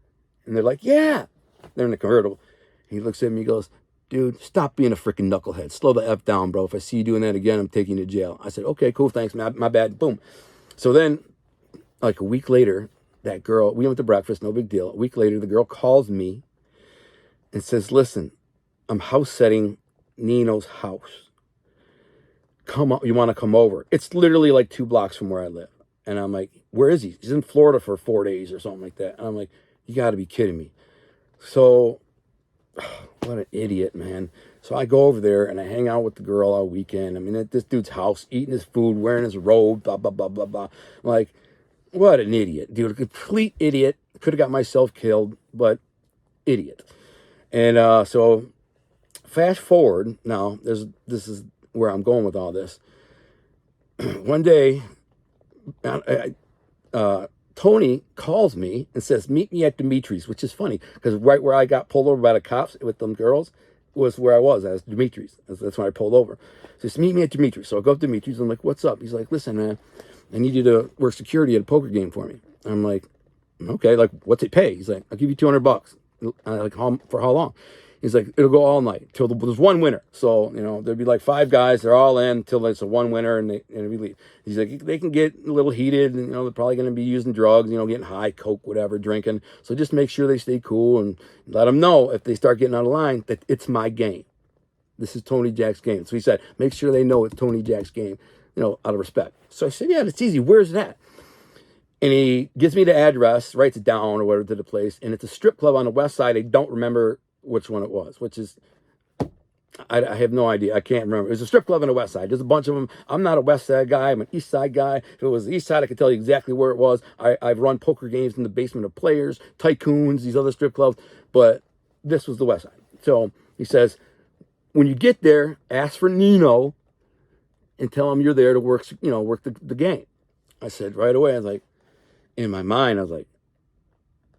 And they're like, "Yeah." They're in the convertible. He looks at me. He goes, "Dude, stop being a freaking knucklehead. Slow the F down, bro. If I see you doing that again, I'm taking you to jail." I said, "Okay, cool. Thanks, man. My bad." Boom. So then, like a week later, that girl, we went to breakfast, no big deal. A week later, the girl calls me and says, "Listen, I'm house setting Nino's house. Come on, you want to come over?" It's literally like 2 blocks from where I live. And I'm like, "Where is he?" He's in Florida for 4 days or something like that. And I'm like, "You got to be kidding me." So, what an idiot, man. So I go over there and I hang out with the girl all weekend. I mean, at this dude's house, eating his food, wearing his robe, blah, blah, blah, blah, blah. Like, What an idiot, dude. A complete idiot. Could have got myself killed, but idiot. And so fast forward now, this is where I'm going with all this. One day, Tony calls me and says, meet me at Dimitri's, which is funny because right where I got pulled over by the cops with them girls was where I was. I was Dimitri's. That's when I pulled over. So he says, meet me at Dimitri's. So I go up to Dimitri's. I'm like, what's up? He's like, listen, man, I need you to work security at a poker game for me. I'm like, okay, like, what's it pay? He's like, I'll give you $200. I'm like, for how long? He's like, it'll go all night till there's one winner. So, you know, there'd be like 5 guys, they're all in till there's a one winner and we leave. He's like, they can get a little heated and, you know, they're probably going to be using drugs, you know, getting high, coke, whatever, drinking. So just make sure they stay cool and let them know if they start getting out of line that it's my game. This is Tony Jack's game. So he said, make sure they know it's Tony Jack's game, you know, out of respect. So I said, yeah, it's easy. Where's that? And he gives me the address, writes it down or whatever to the place. And it's a strip club on the west side. I don't remember which one it was, which is, I have no idea. I can't remember. It was a strip club on the west side. There's a bunch of them. I'm not a west side guy. I'm an east side guy. If it was the east side, I could tell you exactly where it was. I've run poker games in the basement of Players, Tycoons, these other strip clubs. But this was the west side. So he says, when you get there, ask for Nino and tell him you're there to work, you know, work the game. I said right away, I was like, in my mind, I was like,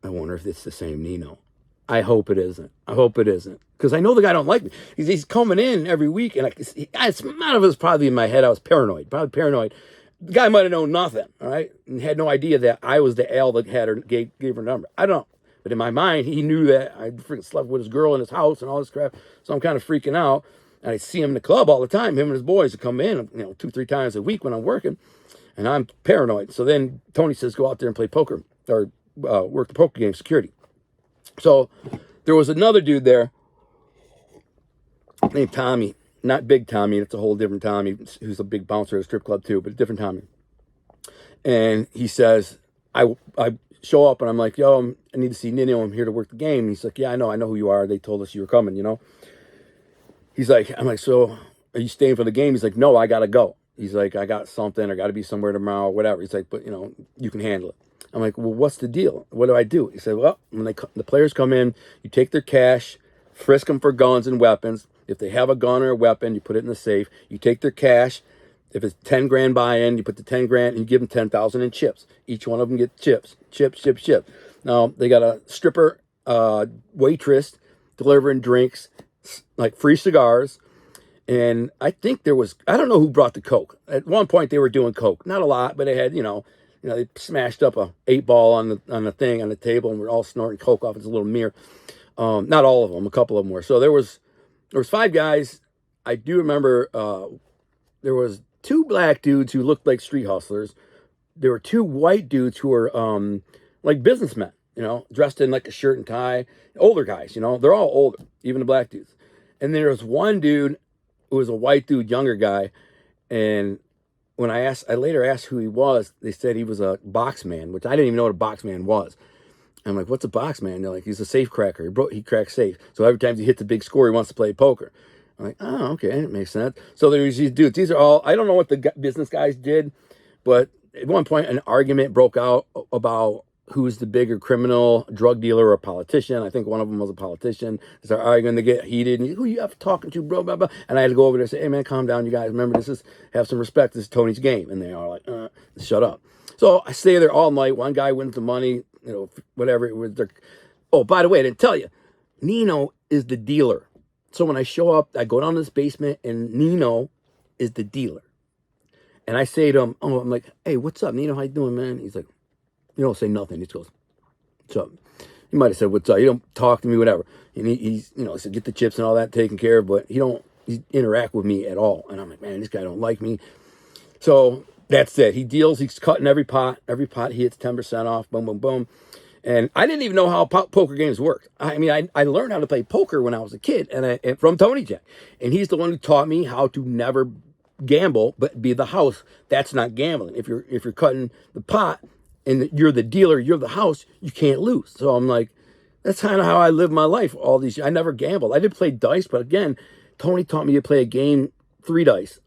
I wonder if it's the same Nino. I hope it isn't. I hope it isn't. Because I know the guy don't like me. He's coming in every week, and it's none of it was probably in my head. I was paranoid, probably paranoid. The guy might have known nothing, all right, and had no idea that I was the L that had her gave her number. I don't know. But in my mind, he knew that I freaking slept with his girl in his house and all this crap. So I'm kind of freaking out. And I see him in the club all the time. Him and his boys would come in, you know, 2-3 times a week when I'm working. And I'm paranoid. So then Tony says, go out there and play poker or work the poker game security. So there was another dude there named Tommy. Not Big Tommy. It's a whole different Tommy who's a big bouncer at a strip club too, but a different Tommy. And he says, I show up and I'm like, yo, I need to see Nino. I'm here to work the game. And he's like, yeah, I know who you are. They told us you were coming, you know. He's like, I'm like, so are you staying for the game? He's like, no, I got to go. He's like, I got something. I got to be somewhere tomorrow, whatever. He's like, but, you know, you can handle it. I'm like, well, what's the deal? What do I do? He said, well, when the players come in, you take their cash, frisk them for guns and weapons. If they have a gun or a weapon, you put it in the safe. You take their cash. If it's 10 grand buy-in, you put the 10 grand and you give them 10,000 in chips. Each one of them get chips. Now, they got a stripper waitress delivering drinks, like free cigars. And I think there was, I don't know who brought the Coke. At one point, they were doing Coke. Not a lot, but they had, you know, they smashed up a 8-ball on the thing on the table, and we're all snorting Coke off its little mirror. Not all of them, a couple of them were. So there was 5 guys. I do remember there was 2 black dudes who looked like street hustlers. There were 2 white dudes who were like businessmen, you know, dressed in like a shirt and tie. Older guys, you know, they're all older, even the black dudes. And there was one dude who was a white dude, younger guy, and when I later asked who he was, they said he was a box man, which I didn't even know what a box man was. I'm like, what's a box man? They're like, he's a safe cracker. He cracks safe. So every time he hits a big score, he wants to play poker. I'm like, oh, okay, that makes sense. So there's these dudes. These are all, I don't know what the business guys did, but at one point an argument broke out about who's the bigger criminal, drug dealer, or politician. I think one of them was a politician. They start arguing, they get heated. And who you have talking to, bro, blah, blah. And I had to go over there and say, hey, man, calm down, you guys. Remember, have some respect. This is Tony's game. And they are like, shut up. So I stay there all night. One guy wins the money, you know, whatever it was. Oh, by the way, I didn't tell you. Nino is the dealer. So when I show up, I go down to this basement, and Nino is the dealer. And I say to him, I'm like, hey, what's up, Nino? How you doing, man? He's like, you don't say nothing. He just goes, what's up? He might have said, what's up? You don't talk to me, whatever. And he's, you know, he said, get the chips and all that taken care of, but he interact with me at all. And I'm like, man, this guy don't like me. So that's it. He deals, he's cutting every pot. Every pot he hits 10% off, boom, boom, boom. And I didn't even know how poker games worked. I mean, I learned how to play poker when I was a kid and from Tony Jack. And he's the one who taught me how to never gamble, but be the house. That's not gambling. If you're cutting the pot, and you're the dealer, you're the house, you can't lose. So I'm like, that's kind of how I live my life all these years. I never gambled. I did play dice, but again, Tony taught me to play a game, 3 dice.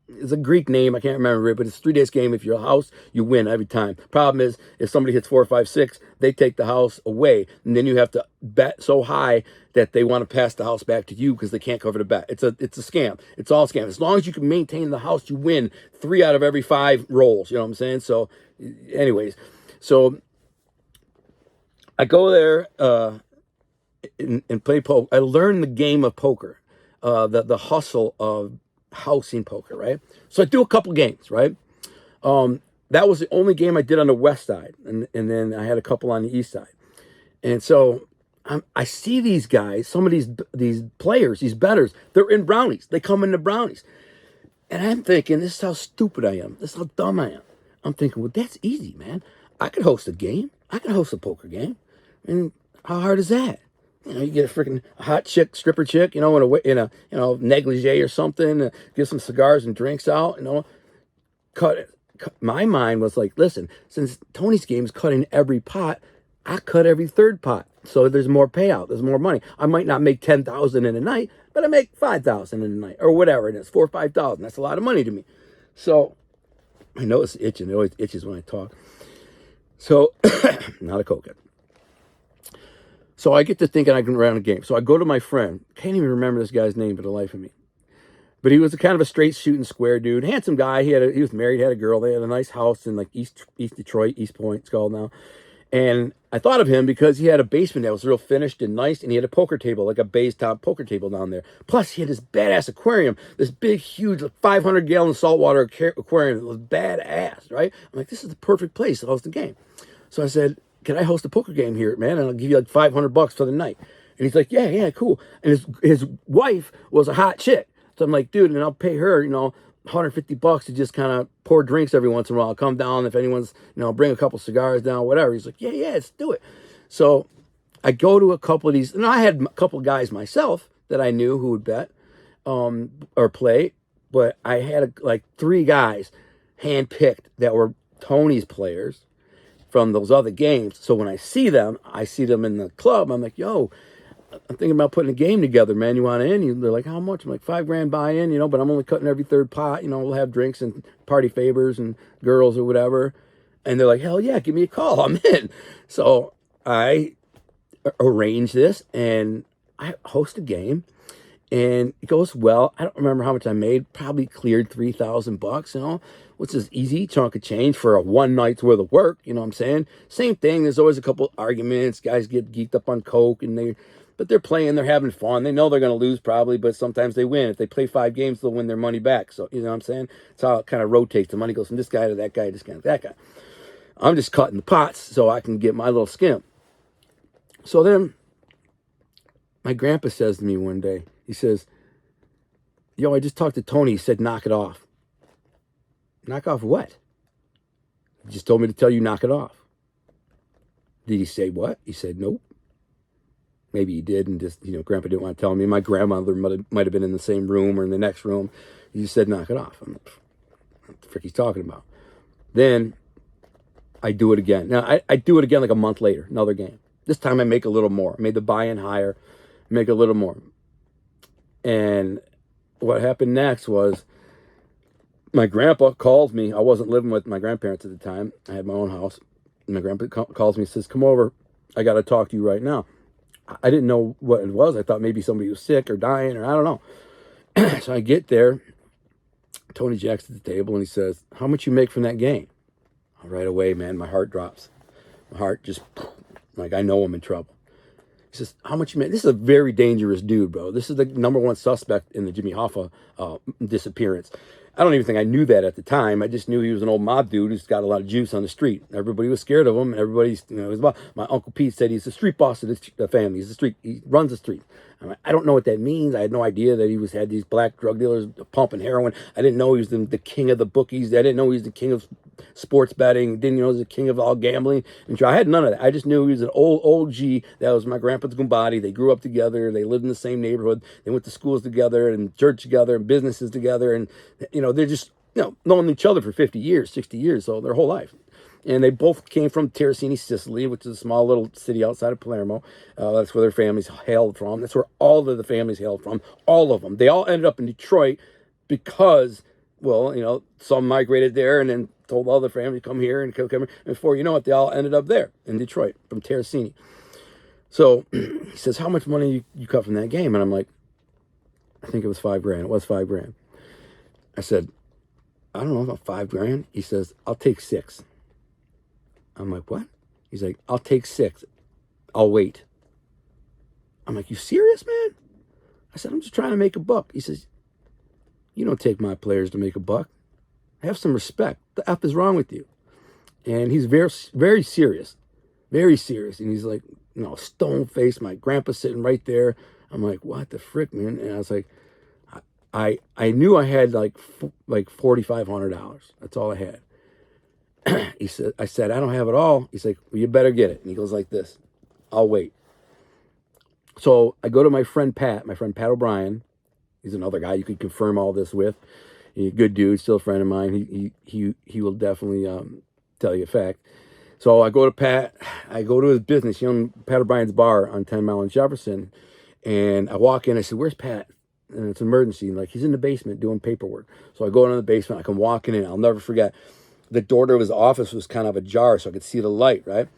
it's a Greek name. I can't remember it, but it's a 3-dice game. If you're a house, you win every time. Problem is, if somebody hits 4, 5, 6, they take the house away, and then you have to bet so high that they want to pass the house back to you because they can't cover the bet. It's a scam. It's all scam. As long as you can maintain the house, you win 3 out of every 5 rolls. You know what I'm saying? So, anyways, so I go there and play poker. I learned the game of poker, the hustle of housing poker, right? So I do a couple games, right? That was the only game I did on the west side, and then I had a couple on the east side. And so I see these guys, some of these players, these bettors, they're in brownies. They come into brownies. And I'm thinking, this is how stupid I am. This is how dumb I am. I'm thinking, well, that's easy, man. I could host a game. I could host a poker game. And how hard is that? You know, you get a freaking hot chick, stripper chick, you know, in a negligee or something, get some cigars and drinks out, you know. My mind was like, listen, since Tony's game is cutting every pot, I cut every third pot. So there's more payout. There's more money. I might not make $10,000 in a night, but I make $5,000 in a night or whatever it is, $4,000 or $5,000. That's a lot of money to me. So I know it's itching. It always itches when I talk. So not a cokehead. So I get to thinking I can run a game. So I go to my friend. Can't even remember this guy's name for the life of me. But he was a kind of a straight shooting square dude, handsome guy. He was married, had a girl. They had a nice house in like East Detroit, East Point, it's called now. And I thought of him because he had a basement that was real finished and nice, and he had a poker table, like a base top poker table down there. Plus, he had this badass aquarium, this big, huge, 500-gallon saltwater aquarium that was badass, right? I'm like, this is the perfect place to host a game. So I said, can I host a poker game here, man? And I'll give you like $500 for the night. And he's like, yeah, cool. And his wife was a hot chick. So I'm like, dude, and I'll pay her, $150 to just kind of pour drinks every once in a while. I'll come down if anyone's, bring a couple cigars down, whatever. He's like, yeah, let's do it. So I go to a couple of these, and I had a couple of guys myself that I knew who would bet or play, but I had like 3 guys handpicked that were Tony's players from those other games. So when I see them in the club. I'm like, yo, I'm thinking about putting a game together, man. You want in? They're like, how much? I'm like, $5,000 buy-in, but I'm only cutting every third pot. We'll have drinks and party favors and girls or whatever. And they're like, hell yeah, give me a call. I'm in. So I arrange this and I host a game and it goes well. I don't remember how much I made, probably cleared $3,000, which is easy chunk of change for a one night's worth of work. You know what I'm saying? Same thing. There's always a couple arguments. Guys get geeked up on coke but they're playing, they're having fun. They know they're going to lose probably, but sometimes they win. If they play 5 games, they'll win their money back. So, you know what I'm saying? It's how it kind of rotates. The money goes from this guy to that guy, this guy to that guy. I'm just cutting the pots so I can get my little skim. So then my grandpa says to me one day, he says, yo, I just talked to Tony. He said, knock it off. Knock off what? He just told me to tell you, knock it off. Did he say what? He said, nope. Maybe he did, and just, Grandpa didn't want to tell me. My grandmother might have been in the same room or in the next room. He just said, knock it off. I'm like, what the frick he's talking about? Then I do it again. Now, I do it again like a month later, another game. This time I make a little more. I made the buy-in higher, make a little more. And what happened next was my grandpa calls me. I wasn't living with my grandparents at the time. I had my own house. My grandpa calls me and says, come over. I got to talk to you right now. I didn't know what it was. I thought maybe somebody was sick or dying or I don't know. So I get there. Tony Jack's at the table and he says, how much you make from that game? Right away, man, my heart drops. My heart just, like, I know I'm in trouble. He says, how much you make? This is a very dangerous dude, bro. This is the #1 suspect in the Jimmy Hoffa disappearance. I don't even think I knew that at the time. I just knew he was an old mob dude who's got a lot of juice on the street. Everybody was scared of him. Everybody's, my Uncle Pete said he's the street boss of the family. He runs the street. I don't know what that means. I had no idea that he had these black drug dealers pumping heroin. I didn't know he was the king of the bookies. I didn't know he was the king of sports betting. Didn't know he was the king of all gambling. And I had none of that. I just knew he was an old G. That was my grandpa's Gumbati. They grew up together. They lived in the same neighborhood. They went to schools together and church together and businesses together. And, they're just, knowing each other for 50 years, 60 years, so their whole life. And they both came from Terracini, Sicily, which is a small little city outside of Palermo. That's where their families hailed from. That's where all of the families hailed from. All of them. They all ended up in Detroit because Well, some migrated there and then told all the family come here and come here. And before you know it, they all ended up there in Detroit from Terracini. So he says, how much money you cut from that game? And I'm like, I think it was $5,000. It was $5,000. I said, I don't know about $5,000. He says, I'll take 6. I'm like, what? He's like, I'll take 6. I'll wait. I'm like, you serious, man? I said, I'm just trying to make a buck. He says, you don't take my players to make a buck. Have some respect. The F is wrong with you? And he's very, very serious. Very serious. And he's like, stone faced. My grandpa's sitting right there. I'm like, what the frick, man? And I was like, I knew I had like $4,500. That's all I had. I said, I don't have it all. He's like, well, you better get it. And he goes like this, I'll wait. So I go to my friend Pat O'Brien. He's another guy you could confirm all this with. He's a good dude, still a friend of mine. He will definitely tell you a fact. So I go to Pat. I go to his business, Pat O'Brien's bar on 10 Mile and Jefferson. And I walk in. I said, where's Pat? And it's an emergency. Like, he's in the basement doing paperwork. So I go into the basement. I come walking in. I'll never forget. The door to his office was kind of ajar, so I could see the light, right?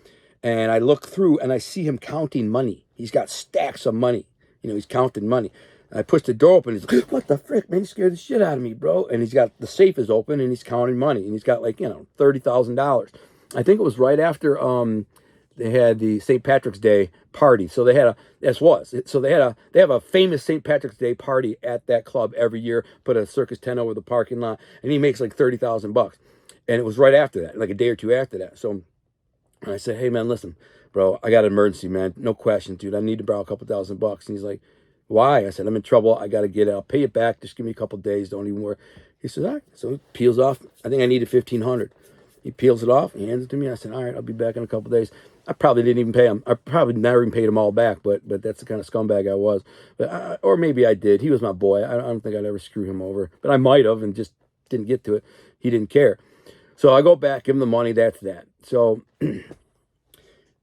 And I look through, and I see him counting money. He's got stacks of money. He's counting money. And I push the door open. He's like, what the frick, man? You scared the shit out of me, bro. And he's got, the safe is open, and he's counting money. And he's got, like, $30,000. I think it was right after they had the St. Patrick's Day party. So they had they have a famous St. Patrick's Day party at that club every year, put a circus tent over the parking lot, and he makes like $30,000. And it was right after that, like a day or two after that. So I said, hey, man, listen, bro, I got an emergency, man. No question, dude. I need to borrow a couple $1,000. And he's like, why? I said, I'm in trouble. I got to get it. I'll pay it back. Just give me a couple days. Don't even worry. He says, all right. So he peels off. I think I needed $1,500. He peels it off. He hands it to me. I said, all right, I'll be back in a couple days. I probably didn't even pay him. I probably never even paid him all back, but that's the kind of scumbag I was. But or maybe I did. He was my boy. I don't think I'd ever screw him over. But I might have and just didn't get to it. He didn't care. So I go back, give him the money, that's that. So, I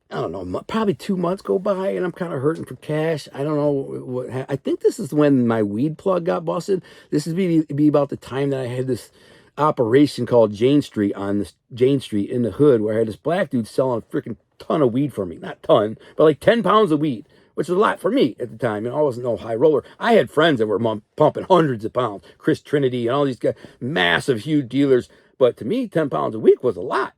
don't know, probably 2 months go by, and I'm kind of hurting for cash. I don't know what I think this is when my weed plug got busted. This would be about the time that I had this operation called Jane Street on this Jane Street in the hood, where I had this black dude selling a freaking ton of weed for me. Not ton, but like 10 pounds of weed, which was a lot for me at the time. I wasn't no high roller. I had friends that were pumping hundreds of pounds. Chris Trinity and all these guys, massive, huge dealers. But to me, 10 pounds a week was a lot,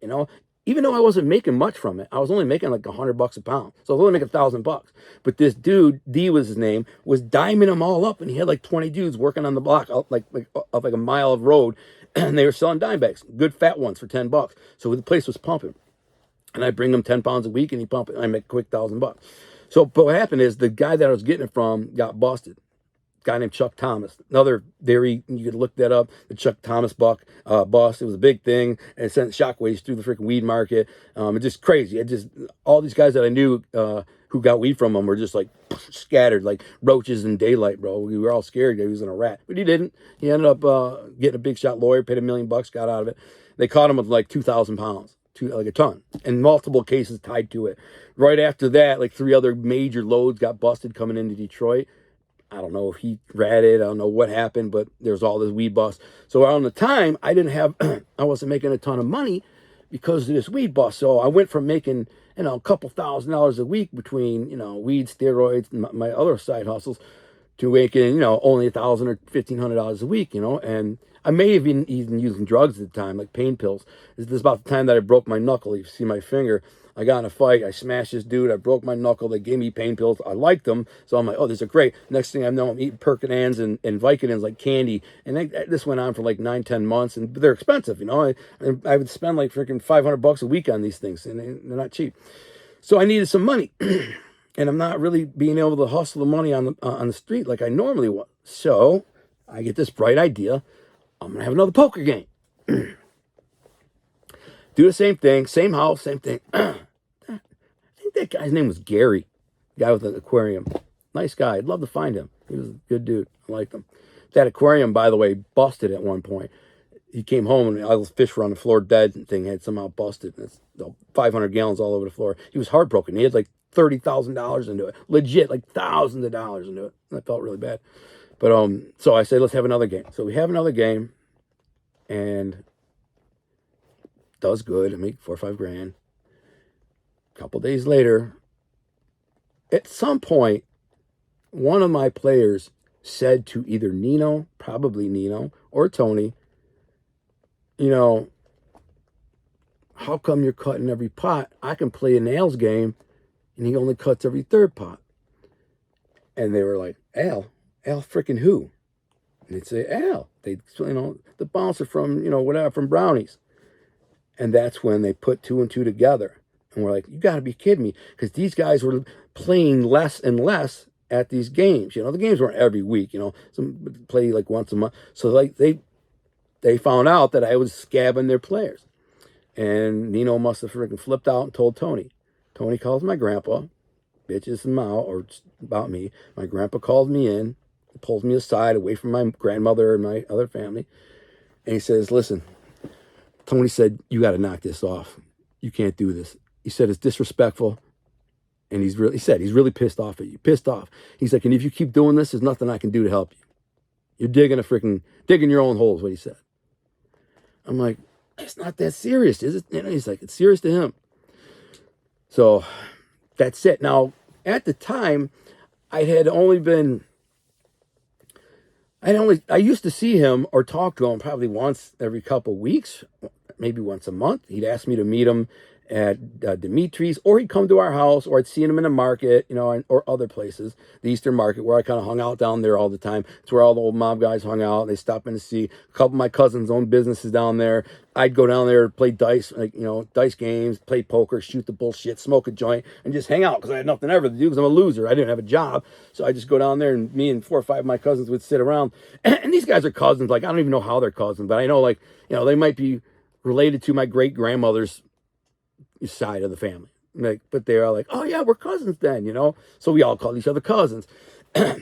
Even though I wasn't making much from it, I was only making like $100 a pound. So I was only making $1,000. But this dude, D was his name, was diming them all up, and he had like 20 dudes working on the block, up like a mile of road, and they were selling dime bags, good fat ones for $10. So the place was pumping, and I bring him 10 pounds a week, and he pump it, and I make a quick $1,000. So, but what happened is the guy that I was getting it from got busted. Guy named Chuck Thomas. Another theory, you could look that up, the Chuck Thomas bust. It was a big thing, and it sent shockwaves through the freaking weed market. It's just crazy. All these guys that I knew who got weed from him were just like scattered like roaches in daylight, bro. We were all scared that he was in a rat, but he didn't. He ended up getting a big shot lawyer, paid $1 million, got out of it. They caught him with like 2,000 pounds, like a ton, and multiple cases tied to it. Right after that, like 3 other major loads got busted coming into Detroit. I don't know if he ratted. I don't know what happened, but there's all this weed bust. So around the time, I wasn't making a ton of money because of this weed bust. So I went from making, a couple $1,000s a week between, weed, steroids, and my other side hustles to making, only $1,000 or $1,500 a week, and I may have been even using drugs at the time, like pain pills. This is about the time that I broke my knuckle. You see my finger. I got in a fight. I smashed this dude. I broke my knuckle. They gave me pain pills. I liked them. So I'm like, oh, these are great. Next thing I know, I'm eating Perkinans and Vicodins like candy. And this went on for like 9-10 months. And they're expensive, I would spend like freaking $500 a week on these things. And they're not cheap. So I needed some money. And I'm not really being able to hustle the money on the street like I normally would. So I get this bright idea. I'm going to have another poker game. Do the same thing. Same house. Same thing. I think that guy's name was Gary, the guy with the aquarium. Nice guy. I'd love to find him. He was a good dude. I liked him. That aquarium, by the way, busted at one point. He came home and all those fish were on the floor dead and thing had somehow busted. It's 500 gallons all over the floor. He was heartbroken. He had like $30,000 into it. Legit, like thousands of dollars into it. I felt really bad. But so I said, let's have another game. So we have another game. and does good. I make $4 or $5 grand. A couple days later, at some point, one of my players said to either Nino, probably Nino, or Tony, you know, how come you're cutting every pot? I can play a nails game, and he only cuts every third pot. And they were like, Al freaking who? And they'd say, Al. They'd, the bouncer from, whatever, from Brownies. And that's when they put 2 and 2 together. And we're like, you got to be kidding me. Because these guys were playing less and less at these games. The games weren't every week, some play like once a month. So like they found out that I was scabbing their players. And Nino must have freaking flipped out and told Tony. Tony calls my grandpa, bitches him out, or about me. My grandpa calls me in, pulls me aside away from my grandmother and my other family. And he says, listen, Tony said, you got to knock this off. You can't do this. He said, it's disrespectful. And he's really pissed off at you. Pissed off. He's like, and if you keep doing this, there's nothing I can do to help you. You're digging your own hole, is what he said. I'm like, it's not that serious, is it? He's like, it's serious to him. So that's it. Now, at the time, I used to see him or talk to him probably once every couple of weeks, maybe once a month. He'd ask me to meet him at Dimitri's, or he'd come to our house, or I'd see him in the market, or other places, the Eastern Market, where I kind of hung out down there all the time. It's where all the old mob guys hung out. They stopped in to see a couple of my cousins' own businesses down there. I'd go down there, play dice, dice games, play poker, shoot the bullshit, smoke a joint, and just hang out because I had nothing ever to do because I'm a loser. I didn't have a job. So I just go down there, and me and 4 or 5 of my cousins would sit around. And these guys are cousins. Like, I don't even know how they're cousins, but I know, they might be related to my great-grandmother's side of the family. But they're like, oh yeah, we're cousins then, so we all called each other cousins. There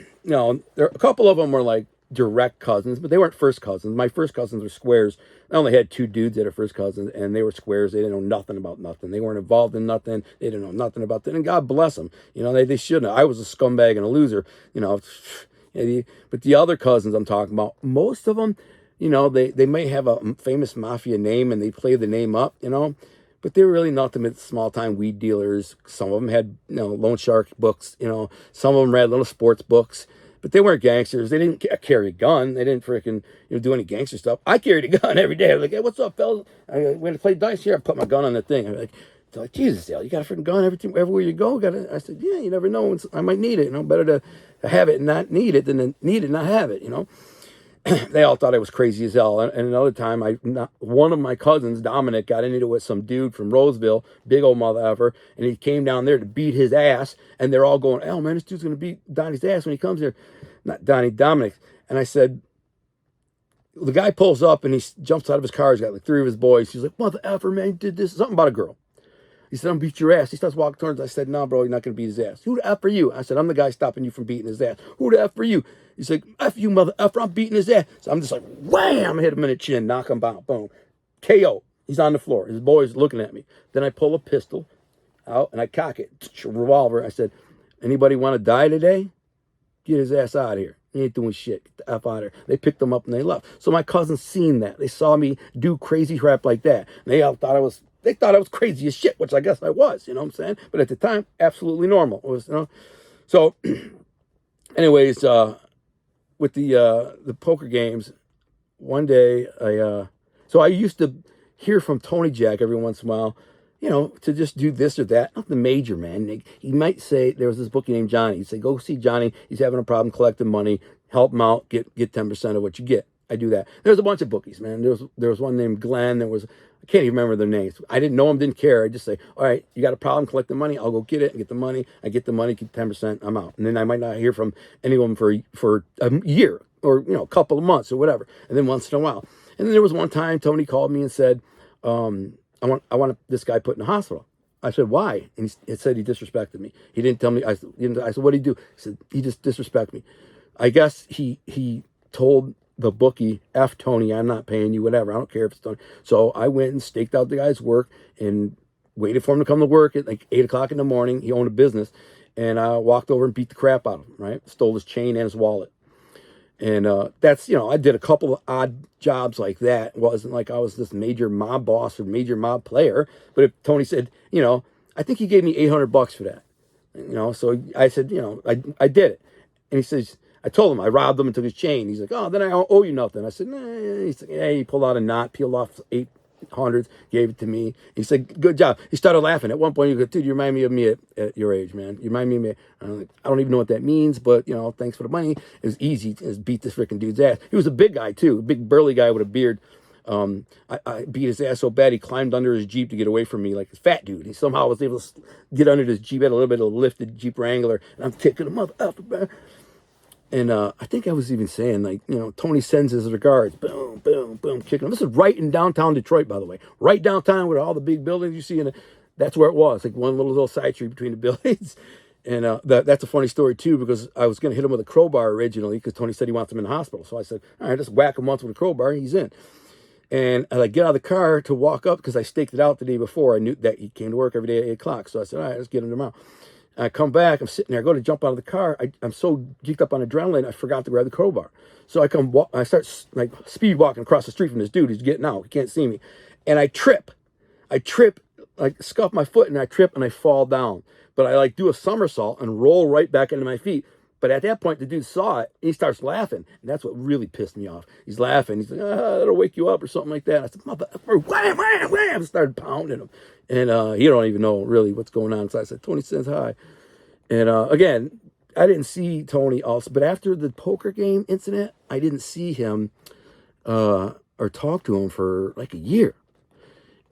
a couple of them were like direct cousins, but they weren't first cousins. My first cousins were squares. I only had 2 dudes that are first cousins, and they were squares. They didn't know nothing about nothing. They weren't involved in nothing. They didn't know nothing about that, and God bless them. They shouldn't have. I was a scumbag and a loser. But the other cousins I'm talking about, most of them, they may have a famous mafia name and they play the name up, but they were really nothing but small-time weed dealers. Some of them had, loan shark books, some of them read little sports books, but they weren't gangsters. They didn't carry a gun. They didn't freaking, do any gangster stuff. I carried a gun every day. I was like, hey, what's up, fellas? When I play dice here, I put my gun on the thing. I'm like, Jesus, Dale, you got a freaking gun everywhere you go? I said, yeah, you never know. I might need it, better to have it and not need it than to need it and not have it, They all thought I was crazy as hell. And another time, one of my cousins, Dominic, got into it with some dude from Roseville, big old mother effer, and he came down there to beat his ass. And they're all going, oh, man, this dude's going to beat Donnie's ass when he comes here. Not Donnie, Dominic. And I said, the guy pulls up and he jumps out of his car. He's got like 3 of his boys. He's like, mother effer, man, you did this. Something about a girl. He said, I'm going to beat your ass. He starts walking towards us. I said, no, bro, you're not going to beat his ass. Who the F are you? I said, I'm the guy stopping you from beating his ass. Who the F are you? He's like, F you, mother effer, I'm beating his ass. So I'm just like, wham, hit him in the chin, knock him down, boom. KO. He's on the floor. His boy's looking at me. Then I pull a pistol out and I cock it. Revolver. I said, anybody want to die today? Get his ass out of here. He ain't doing shit. Get the F out of here. They picked him up and they left. So my cousins seen that. They saw me do crazy crap like that. And they all thought I was crazy as shit, which I guess I was, what I'm saying? But at the time, absolutely normal. It was, So, anyways, with the poker games, one day I used to hear from Tony Jack every once in a while, to just do this or that. Nothing major, man. He might say, there was this bookie named Johnny. He'd say, go see Johnny. He's having a problem collecting money. Help him out. Get 10% of what you get. I do that. There's a bunch of bookies, man. There was one named Glenn. I can't even remember their names. I didn't know them, didn't care. I just say, all right, you got a problem collecting money? I'll go get it and get the money. I get the money, keep 10%, I'm out. And then I might not hear from any of them for a year or, a couple of months or whatever. And then once in a while. And then there was one time Tony called me and said, I want this guy put in the hospital. I said, why? And he said he disrespected me. He didn't tell me. I said, what did he do? He said, he just disrespected me. I guess he told the bookie, F Tony, I'm not paying you, whatever. I don't care if it's Tony. So I went and staked out the guy's work and waited for him to come to work at like 8 o'clock in the morning. He owned a business. And I walked over and beat the crap out of him, right? Stole his chain and his wallet. And that's, I did a couple of odd jobs like that. It wasn't like I was this major mob boss or major mob player. But if Tony said, I think he gave me $800 for that. So I said, I did it. And he says, I told him I robbed him and took his chain. He's like, oh, then I owe you nothing. I said, nah. He's like, hey, he pulled out a knot, peeled off 800, gave it to me. He said, good job. He started laughing. At one point, he goes, dude, you remind me of me at your age, man. You remind me of me. I'm like, I don't even know what that means, but, thanks for the money. It was easy to beat this freaking dude's ass. He was a big guy, too, a big burly guy with a beard. I beat his ass so bad he climbed under his Jeep to get away from me like a fat dude. He somehow was able to get under his Jeep, had a little bit of a lifted Jeep Wrangler, and I'm kicking him up. And I think I was even saying, like, Tony sends his regards. Boom, boom, boom, kicking him. This is right in downtown Detroit, by the way. Right downtown where all the big buildings you see. That's where it was, like one little side street between the buildings. And that's a funny story, too, because I was going to hit him with a crowbar originally because Tony said he wants him in the hospital. So I said, all right, just whack him once with a crowbar. He's in. And as I get out of the car to walk up, because I staked it out the day before, I knew that he came to work every day at 8 o'clock. So I said, all right, let's get him tomorrow. I come back, I'm sitting there, I go to jump out of the car. I'm so geeked up on adrenaline, I forgot to grab the crowbar. So I start like speed walking across the street from this dude. He's getting out, he can't see me. And I trip, like scuff my foot and I trip and I fall down. But I like do a somersault and roll right back into my feet. But at that point, the dude saw it and he starts laughing. And that's what really pissed me off. He's laughing. He's like, that'll wake you up or something like that. I said, motherfucker, wham, wham, wham. I started pounding him. And he don't even know really what's going on. So I said, Tony says hi. And again, I didn't see Tony also. But after the poker game incident, I didn't see him or talk to him for like a year.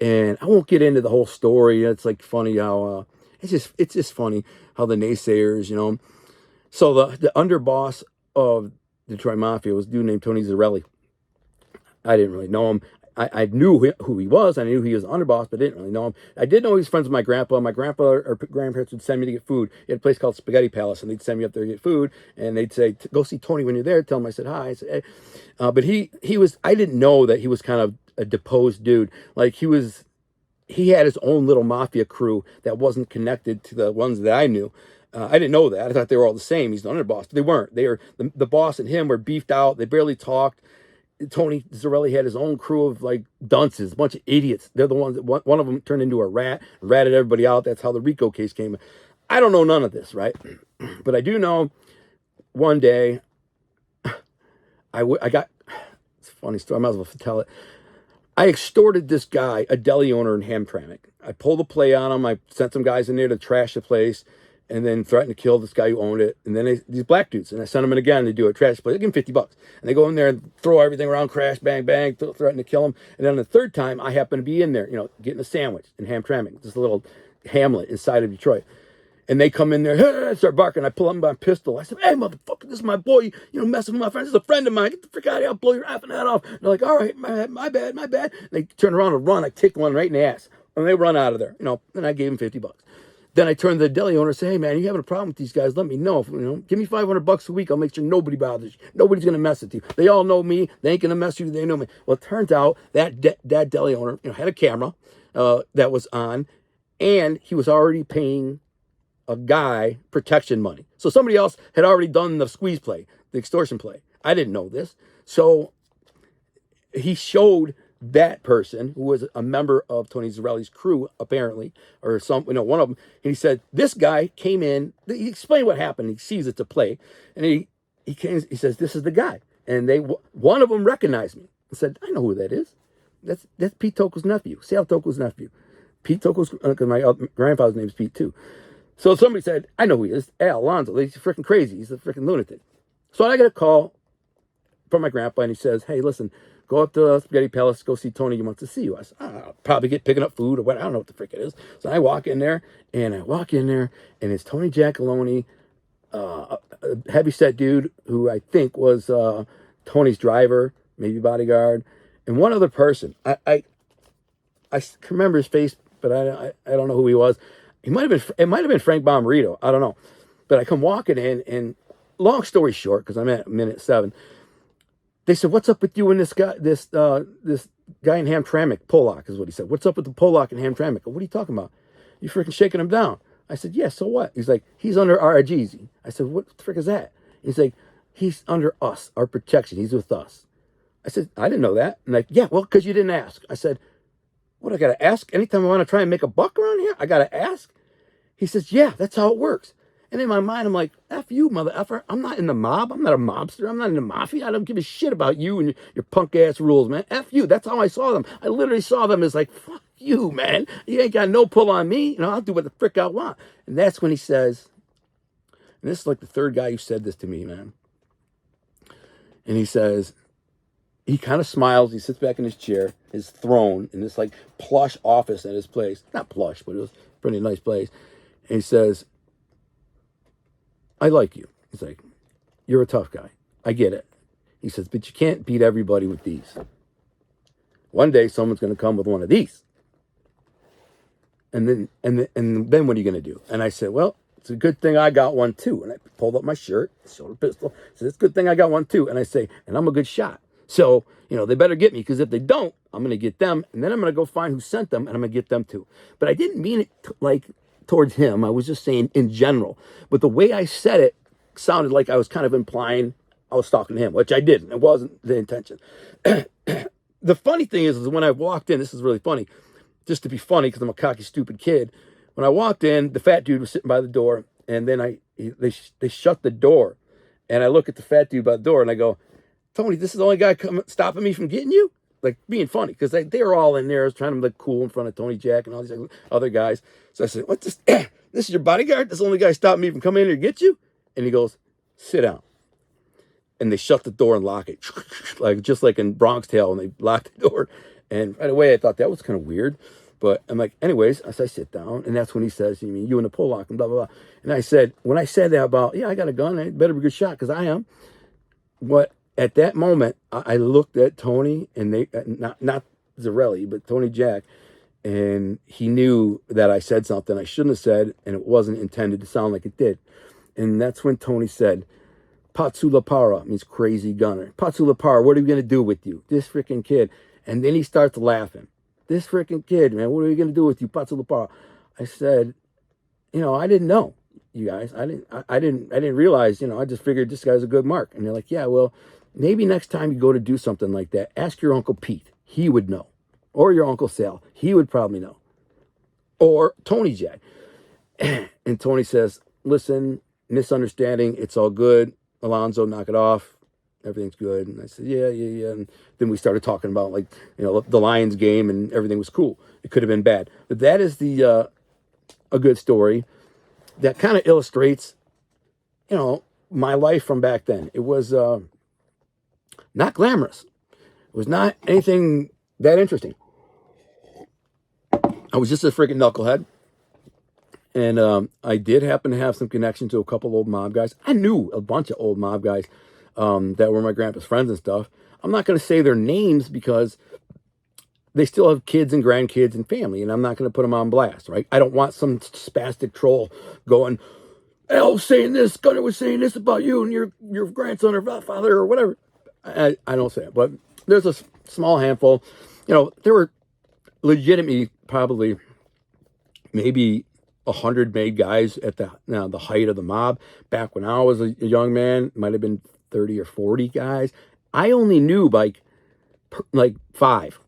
And I won't get into the whole story. It's like funny how it's just funny how the naysayers, So the underboss of Detroit Mafia was a dude named Tony Zarelli. I didn't really know him. I knew who he was. I knew he was an underboss, but I didn't really know him. I did know he was friends with my grandpa. My grandpa or grandparents would send me to get food. He had a place called Spaghetti Palace, and they'd send me up there to get food. And they'd say, go see Tony when you're there. Tell him I said hi. I said, hey. But he was, I didn't know that he was kind of a deposed dude. Like he had his own little mafia crew that wasn't connected to the ones that I knew. I didn't know that. I thought they were all the same. He's the underboss. They weren't. They were the boss and him were beefed out. They barely talked. Tony Zarelli had his own crew of like dunces, a bunch of idiots. They're the ones that one of them turned into a ratted everybody out. That's how the RICO case came. I don't know none of this, right? But I do know one day I got, it's a funny story. I might as well tell it. I extorted this guy, a deli owner in Hamtramck. I pulled a play on him. I sent some guys in there to trash the place and then threatened to kill this guy who owned it. And then these black dudes, and I sent them in again to do a trash the place. I give them $50. And they go in there and throw everything around, crash, bang, bang, threaten to kill him. And then the third time, I happen to be in there, getting a sandwich in Hamtramck, this little hamlet inside of Detroit. And they come in there, hey, start barking. I pull up my pistol. I said, hey, motherfucker, this is my boy. Messing with my friends. This is a friend of mine. Get the frick out of here. I'll blow your effing head off. And they're like, all right, my bad. And they turn around and run. I kick one right in the ass. And they run out of there, and I gave them $50. Then I turned to the deli owner and said, hey, man, you having a problem with these guys? Let me know. Give me $500 a week. I'll make sure nobody bothers you. Nobody's going to mess with you. They all know me. They ain't going to mess with you. They know me. Well, it turns out that deli owner had a camera that was on, and he was already paying a guy protection money. So somebody else had already done the squeeze play, the extortion play. I didn't know this. So he showed that person who was a member of Tony Zarelli's crew, apparently, or one of them. And he said, this guy came in, he explained what happened. He sees it's a play. And he says, this is the guy. And one of them recognized me and said, I know who that is. That's Pete Toko's nephew, Sal Toko's nephew. Pete Toko's, because my grandfather's name is Pete too. So somebody said, I know who he is, Al Alonzo. He's freaking crazy. He's a freaking lunatic. So I get a call from my grandpa, and he says, hey, listen, go up to Spaghetti Palace, go see Tony. He wants to see you. I said, I'll probably picking up food or what. I don't know what the frick it is. So I walk in there, and it's Tony Giacalone, a heavy-set dude who I think was Tony's driver, maybe bodyguard, and one other person. I can remember his face, but I don't know who he was. It might have been Frank Bomarito. I don't know. But I come walking in, and long story short, because I'm at minute 7, they said, what's up with you and this guy in Hamtramck? Pollock is what he said. What's up with the Pollock in Hamtramck? What are you talking about? You freaking shaking him down. I said, yeah, so what? He's like, he's under RIGs. I said, what the frick is that? He's like, He's under us, our protection. He's with us. I said, I didn't know that. And like, yeah, well, because you didn't ask. I said, what, I got to ask? Anytime I want to try and make a buck around here, I got to ask? He says, yeah, that's how it works. And in my mind, I'm like, F you, mother effer. I'm not in the mob. I'm not a mobster. I'm not in the mafia. I don't give a shit about you and your punk ass rules, man. F you. That's how I saw them. I literally saw them as like, fuck you, man. You ain't got no pull on me. You know, I'll do what the frick I want. And that's when he says, and this is like the third guy who said this to me, man. And he says, he kind of smiles. He sits back in his chair, his throne, in this like plush office at his place. Not plush, but it was a pretty nice place. And he says, I like you. He's like, you're a tough guy. I get it. He says, but you can't beat everybody with these. One day someone's going to come with one of these. And then what are you going to do? And I said, well, it's a good thing I got one too. And I pulled up my shirt, showed a pistol. I said, it's a good thing I got one too. And I say, and I'm a good shot. So, you know, they better get me, because if they don't, I'm going to get them. And then I'm going to go find who sent them, and I'm going to get them too. But I didn't mean it like towards him. I was just saying in general. But the way I said it sounded like I was kind of implying I was talking to him, which I didn't. It wasn't the intention. The funny thing is when I walked in, this is really funny, just to be funny because I'm a cocky, stupid kid. When I walked in, the fat dude was sitting by the door, and then they shut the door. And I look at the fat dude by the door, and I go, Tony, this is the only guy stopping me from getting you? Like, being funny, because they were all in there. I was trying to look cool in front of Tony Jack and all these other guys. So I said, what, this is your bodyguard? This is the only guy stopping me from coming in here to get you? And he goes, sit down. And they shut the door and lock it. Like, just like in Bronx Tale, and they locked the door. And right away, I thought that was kind of weird. But I'm like, anyways, as I sit down, and that's when he says, you mean you and the pull lock and blah, blah, blah. And I said, when I said that about, yeah, I got a gun, I better be a good shot, because I am. At that moment, I looked at Tony, and they, not Zarelli, but Tony Jack, and he knew that I said something I shouldn't have said, and it wasn't intended to sound like it did. And that's when Tony said, Patsulapara means crazy gunner. Patsulapara, what are we going to do with you? This freaking kid. And then he starts laughing. This freaking kid, man, what are we going to do with you, Patsulapara? I said, you know, I didn't know, you guys. I didn't realize, you know, I just figured this guy's a good mark. And they're like, yeah, well, maybe next time you go to do something like that, ask your Uncle Pete. He would know. Or your Uncle Sal. He would probably know. Or Tony Jack. And Tony says, listen, misunderstanding, it's all good. Alonzo, knock it off. Everything's good. And I said, yeah. And then we started talking about, like, you know, the Lions game, and everything was cool. It could have been bad. But that is a good story that kind of illustrates, you know, my life from back then. It was not glamorous. It was not anything that interesting. I was just a freaking knucklehead. And I did happen to have some connection to a couple old mob guys. I knew a bunch of old mob guys that were my grandpa's friends and stuff. I'm not going to say their names because they still have kids and grandkids and family, and I'm not going to put them on blast, right? I don't want some spastic troll going, Al was saying this, Gunner was saying this about you and your grandson or father or whatever. I don't say it, but there's a small handful. You know, there were legitimately probably maybe 100 made guys at the height of the mob. Back when I was a young man, it might have been 30 or 40 guys. I only knew like 5.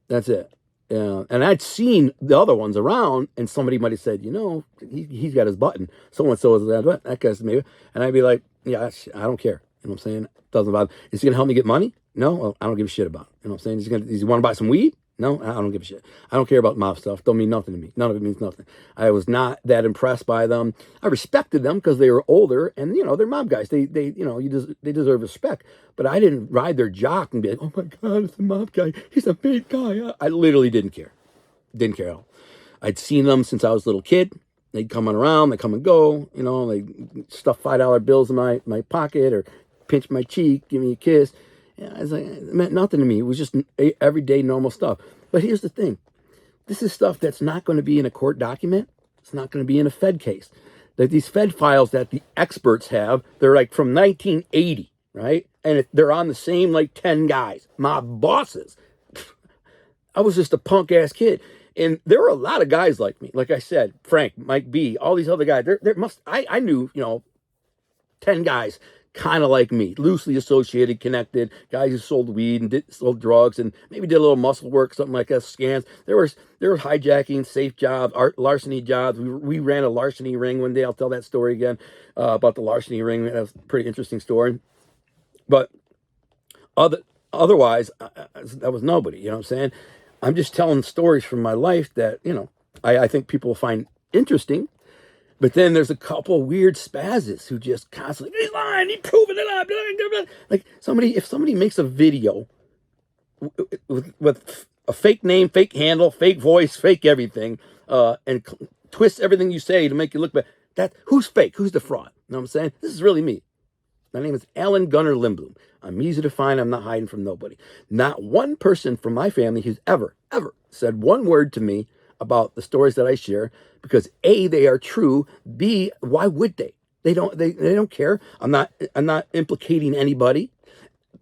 That's it. And I'd seen the other ones around, and somebody might have said, you know, he's got his button. So-and-so is that guy's maybe. And I'd be like, yeah, I don't care. You know what I'm saying? Doesn't bother. Is he going to help me get money? No, well, I don't give a shit about it. You know what I'm saying? Does he want to buy some weed? No, I don't give a shit. I don't care about mob stuff. Don't mean nothing to me. None of it means nothing. I was not that impressed by them. I respected them because they were older, and you know they're mob guys. They they deserve respect. But I didn't ride their jock and be like, oh my God, it's a mob guy. He's a big guy. I literally didn't care. Didn't care at all. I'd seen them since I was a little kid. They'd come on around. They come and go. You know, they stuff $5 bills in my pocket or pinch my cheek, give me a kiss. Yeah, it meant nothing to me. It was just everyday normal stuff. But here's the thing. This is stuff that's not going to be in a court document. It's not going to be in a Fed case. Like these Fed files that the experts have, they're like from 1980, right? And they're on the same like 10 guys, mob bosses. I was just a punk ass kid. And there were a lot of guys like me. Like I said, Frank, Mike B, all these other guys. I knew, 10 guys kind of like me, loosely associated, connected, guys who sold weed and sold drugs and maybe did a little muscle work, something like that, scams. There were hijacking, safe jobs, larceny jobs. We ran a larceny ring one day. I'll tell that story again about the larceny ring. That was a pretty interesting story. But otherwise, that was nobody. You know what I'm saying? I'm just telling stories from my life that, I think people will find interesting. But then there's a couple weird spazzes who just constantly, he's lying, he's proving it up. Like if somebody makes a video with a fake name, fake handle, fake voice, fake everything, and twists everything you say to make you look bad, who's fake? Who's the fraud? You know what I'm saying? This is really me. My name is Alan Gunnar Lindblom. I'm easy to find. I'm not hiding from nobody. Not one person from my family who's ever said one word to me about the stories that I share, because A, they are true. B, why would they? They don't care. I'm not implicating anybody.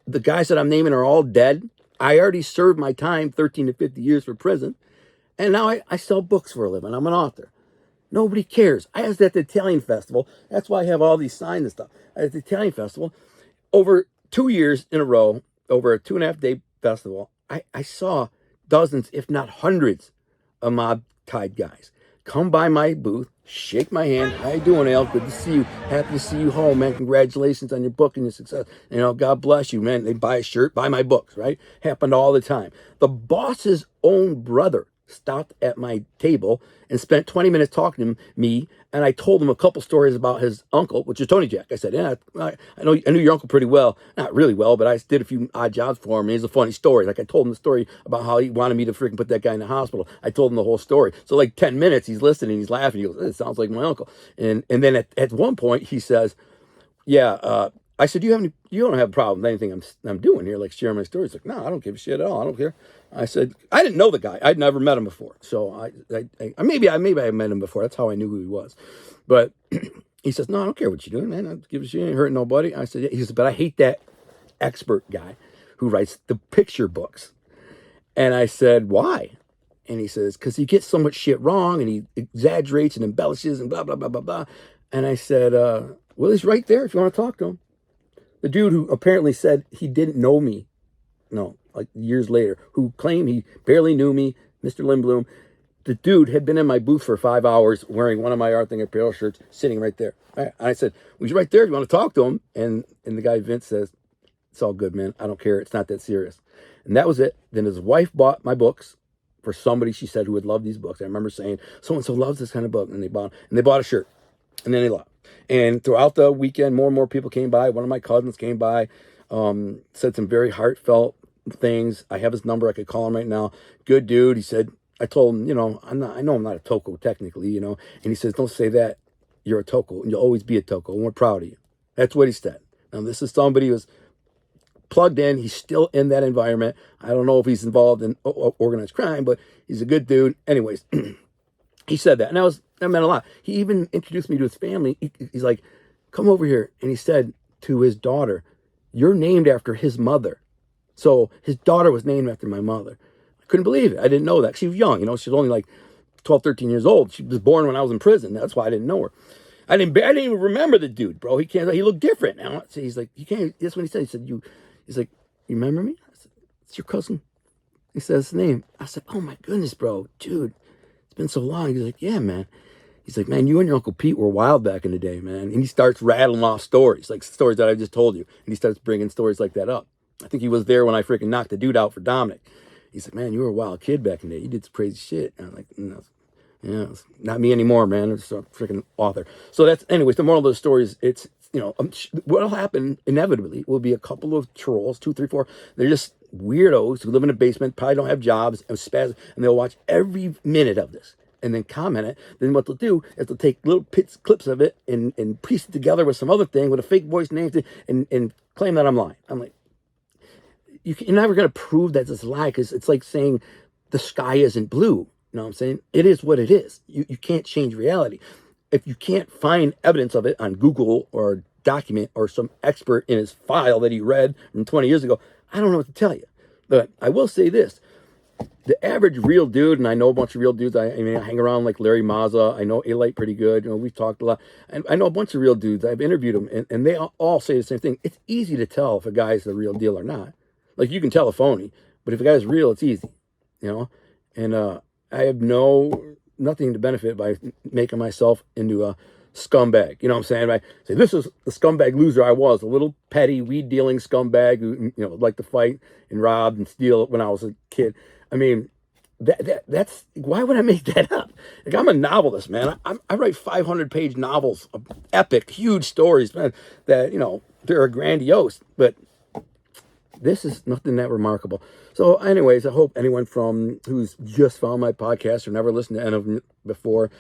The guys that I'm naming are all dead. I already served my time, 13 to 50 years for prison. And now I sell books for a living. I'm an author. Nobody cares. I was at the Italian festival. That's why I have all these signs and stuff. At the Italian festival, over 2 years in a row, over a 2.5 day festival, I saw dozens, if not hundreds, of mob-tied guys come by my booth, shake my hand. How you doing, Al? Good to see you. Happy to see you home, man. Congratulations on your book and your success. God bless you, man. They buy a shirt, buy my books, right? Happened all the time. The boss's own brother stopped at my table and spent 20 minutes talking to me, and I told him a couple stories about his uncle, which is Tony Jack. I said, yeah, I knew your uncle pretty well. Not really well, but I did a few odd jobs for him. He's a funny story. Like I told him the story about how he wanted me to freaking put that guy in the hospital. I told him the whole story. So like 10 minutes, he's listening, he's laughing. He goes, it sounds like my uncle. And then at one point he says, yeah, I said, you don't have a problem with anything I'm doing here, like sharing my stories. Like, no, I don't give a shit at all. I don't care. I said, I didn't know the guy. I'd never met him before. So maybe I met him before. That's how I knew who he was. But he says, no, I don't care what you're doing, man. I don't give a shit. You ain't hurting nobody. I said, yeah. He says, but I hate that expert guy who writes the picture books. And I said, why? And he says, because he gets so much shit wrong and he exaggerates and embellishes and blah, blah, blah, blah, blah. And I said, well, he's right there if you want to talk to him. The dude who apparently said he didn't know me, like years later, who claimed he barely knew me, Mr. Lindblom, the dude had been in my booth for 5 hours wearing one of my Art Thing Apparel shirts, sitting right there. I said, well, he's right there. You want to talk to him? And the guy, Vince, says, it's all good, man. I don't care. It's not that serious. And that was it. Then his wife bought my books for somebody, she said, who would love these books. I remember saying, so-and-so loves this kind of book. And they bought a shirt. And then they left. And throughout the weekend, more and more people came by. One of my cousins came by, said some very heartfelt things. I have his number. I could call him right now. Good dude. He said, I told him, I know I'm not a toko technically, and he says, don't say that. You're a toko and you'll always be a toko. And we're proud of you. That's what he said. Now, this is somebody who's plugged in. He's still in that environment. I don't know if he's involved in organized crime, but he's a good dude. Anyways, he said that. And that meant a lot. He even introduced me to his family. He's like, come over here. And he said to his daughter, you're named after his mother. So his daughter was named after my mother. I couldn't believe it. I didn't know that. She was young, she was only like 12, 13 years old. She was born when I was in prison. That's why I didn't know her. I didn't even remember the dude, bro. He looked different. Now he's like, you can't, that's what he said. He said, he's like, you remember me? I said, it's your cousin. He says his name. I said, oh my goodness, bro, dude, it's been so long. He's like, yeah, man. He's like, man, you and your Uncle Pete were wild back in the day, man. And he starts rattling off stories, like stories that I just told you. And he starts bringing stories like that up. I think he was there when I freaking knocked the dude out for Dominic. He's like, man, you were a wild kid back in the day. You did some crazy shit. And I'm like, yeah, it's not me anymore, man. I'm just a freaking author. So anyways, the moral of the story is it's, what'll happen inevitably will be a couple of trolls, 2, 3, 4. They're just weirdos who live in a basement, probably don't have jobs, and spaz, and they'll watch every minute of this and then comment it. Then what they'll do is they'll take little clips of it and piece it together with some other thing with a fake voice name and claim that I'm lying. I'm like, you're never going to prove that it's a lie, because it's like saying the sky isn't blue. You know what I'm saying? It is what it is. You can't change reality. If you can't find evidence of it on Google or a document or some expert in his file that he read from 20 years ago, I don't know what to tell you. But I will say this. the average real dude, and I know a bunch of real dudes. I mean, I hang around like Larry Mazza. I know A-Light pretty good. You know, we've talked a lot. And I know a bunch of real dudes. I've interviewed them, and they all say the same thing. It's easy to tell if a guy's the real deal or not. Like, you can tell a phony, but if a guy's real, it's easy, you know? And I have nothing to benefit by making myself into a scumbag. You know what I'm saying? I say, this is the scumbag loser I was, a little petty weed dealing scumbag who, you know, liked to fight and rob and steal when I was a kid. I mean, that's why would I make that up? Like, I'm a novelist, man. I write 500-page novels, epic, huge stories, man, that, you know, they're grandiose, but this is nothing that remarkable. So anyways, I hope anyone who's just found my podcast or never listened to any of them before,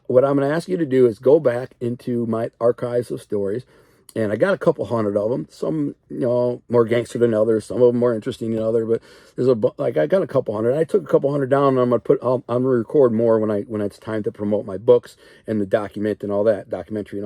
what I'm going to ask you to do is go back into my archives of stories. And I got a couple hundred of them. Some, you know, more gangster than others. Some of them more interesting than others. But I got a couple hundred. I took a couple hundred down, and I'm gonna record more when it's time to promote my books and the documentary and all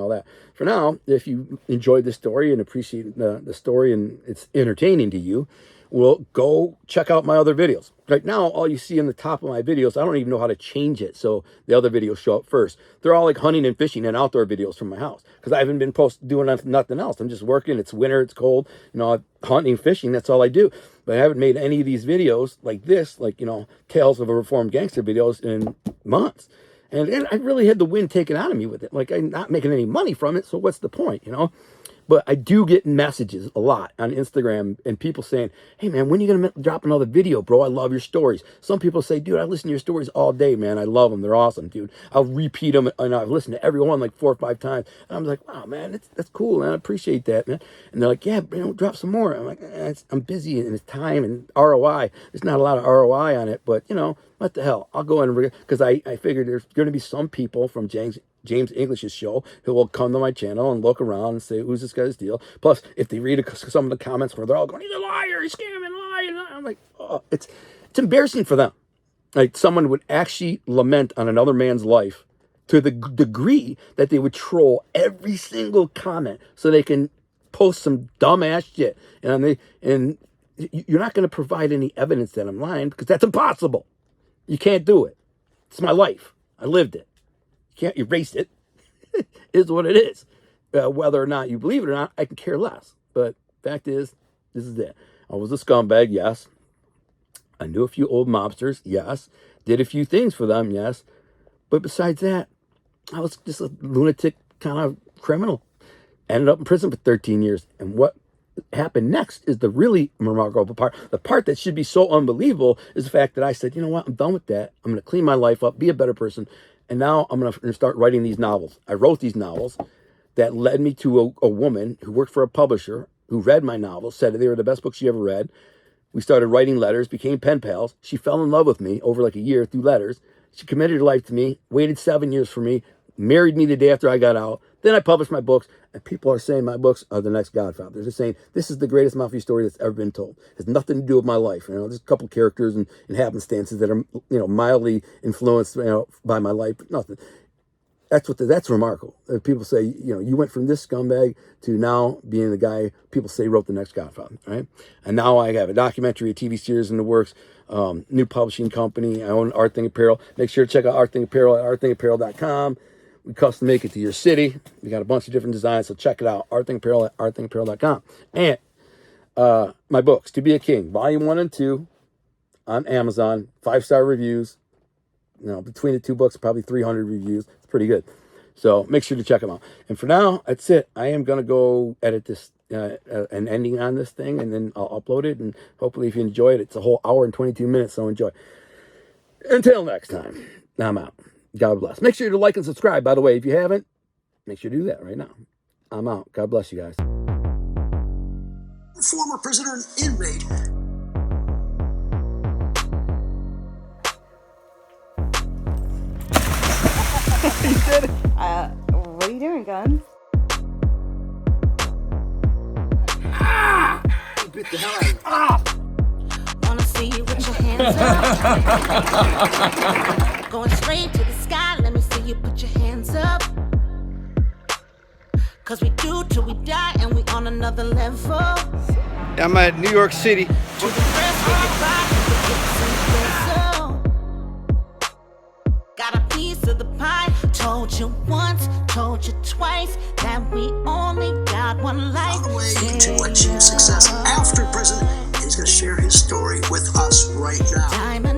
that. For now, if you enjoyed this story and appreciate the story and it's entertaining to you, well, go check out my other videos. Right now, all you see in the top of my videos, I don't even know how to change it so the other videos show up first. They're all like hunting and fishing and outdoor videos from my house because I haven't been doing nothing else. I'm just working. It's winter. It's cold. You know, hunting, fishing, that's all I do. But I haven't made any of these videos like this, like, you know, Tales of a Reformed Gangster videos in months. And I really had the wind taken out of me with it. Like, I'm not making any money from it, so what's the point, you know? But I do get messages a lot on Instagram and people saying, hey, man, when are you going to drop another video, bro? I love your stories. Some people say, dude, I listen to your stories all day, man. I love them. They're awesome, dude. I'll repeat them, and I've listened to every one like 4 or 5 times. And I'm like, wow, man, that's cool, man. I appreciate that, man. And they're like, yeah, drop some more. I'm like, I'm busy, and it's time and ROI. There's not a lot of ROI on it, but, you know, what the hell? I'll go in because I figured there's going to be some people from James English's show who will come to my channel and look around and say, who's this guy's deal? Plus, if they read some of the comments where they're all going, he's a liar, he's scamming, lying. I'm like, oh, it's embarrassing for them. Like, someone would actually lament on another man's life to the degree that they would troll every single comment so they can post some dumbass shit. And you're not going to provide any evidence that I'm lying because that's impossible. You can't do it. It's my life. I lived it. You can't erase it. It is what it is. Whether or not you believe it or not, I can care less. But fact is, this is it. I was a scumbag, yes. I knew a few old mobsters, yes. Did a few things for them, yes. But besides that, I was just a lunatic kind of criminal. Ended up in prison for 13 years. And what happened next is the really remarkable part. The part that should be so unbelievable is the fact that I said, you know what, I'm done with that. I'm going to clean my life up, be a better person. And now I'm going to start writing these novels. I wrote these novels that led me to a woman who worked for a publisher who read my novels, said they were the best books she ever read. We started writing letters, became pen pals. She fell in love with me over like a year through letters. She committed her life to me, waited 7 years for me, married me the day after I got out. Then I published my books, and people are saying my books are the next Godfather. They're saying this is the greatest mafia story that's ever been told. It has nothing to do with my life. You know, there's a couple characters and happenstances that are, you know, mildly influenced, you know, by my life, but nothing. That's remarkable. People say, you know, you went from this scumbag to now being the guy people say wrote the next Godfather, right? And now I have a documentary, a TV series in the works, new publishing company. I own Art Thing Apparel. Make sure to check out Art Thing Apparel at artthinapparel.com. We custom make it to your city. We got a bunch of different designs, so check it out. Art Thing Apparel at artthinapparel.com. And my books, To Be a King, Volume 1 and 2 on Amazon, 5-star reviews. You know, between the two books, probably 300 reviews. It's pretty good. So make sure to check them out. And for now, that's it. I am going to go edit this, an ending on this thing, and then I'll upload it. And hopefully if you enjoy it, it's a whole hour and 22 minutes, so enjoy. Until next time, I'm out. God bless. Make sure to like and subscribe, by the way. If you haven't, make sure to do that right now. I'm out. God bless you guys. Former prisoner and inmate. You did it. What are you doing, Guns? You bit the hell out of me. Wanna see you with your hands up. Going straight to the sky, let me see you put your hands up. Cause we do till we die and we on another level. I'm at New York City. To the rest of your body, we get some Told you once, told you twice that we only got one life. On the way to achieve success after prison, and he's going to share his story with us right now. Diamond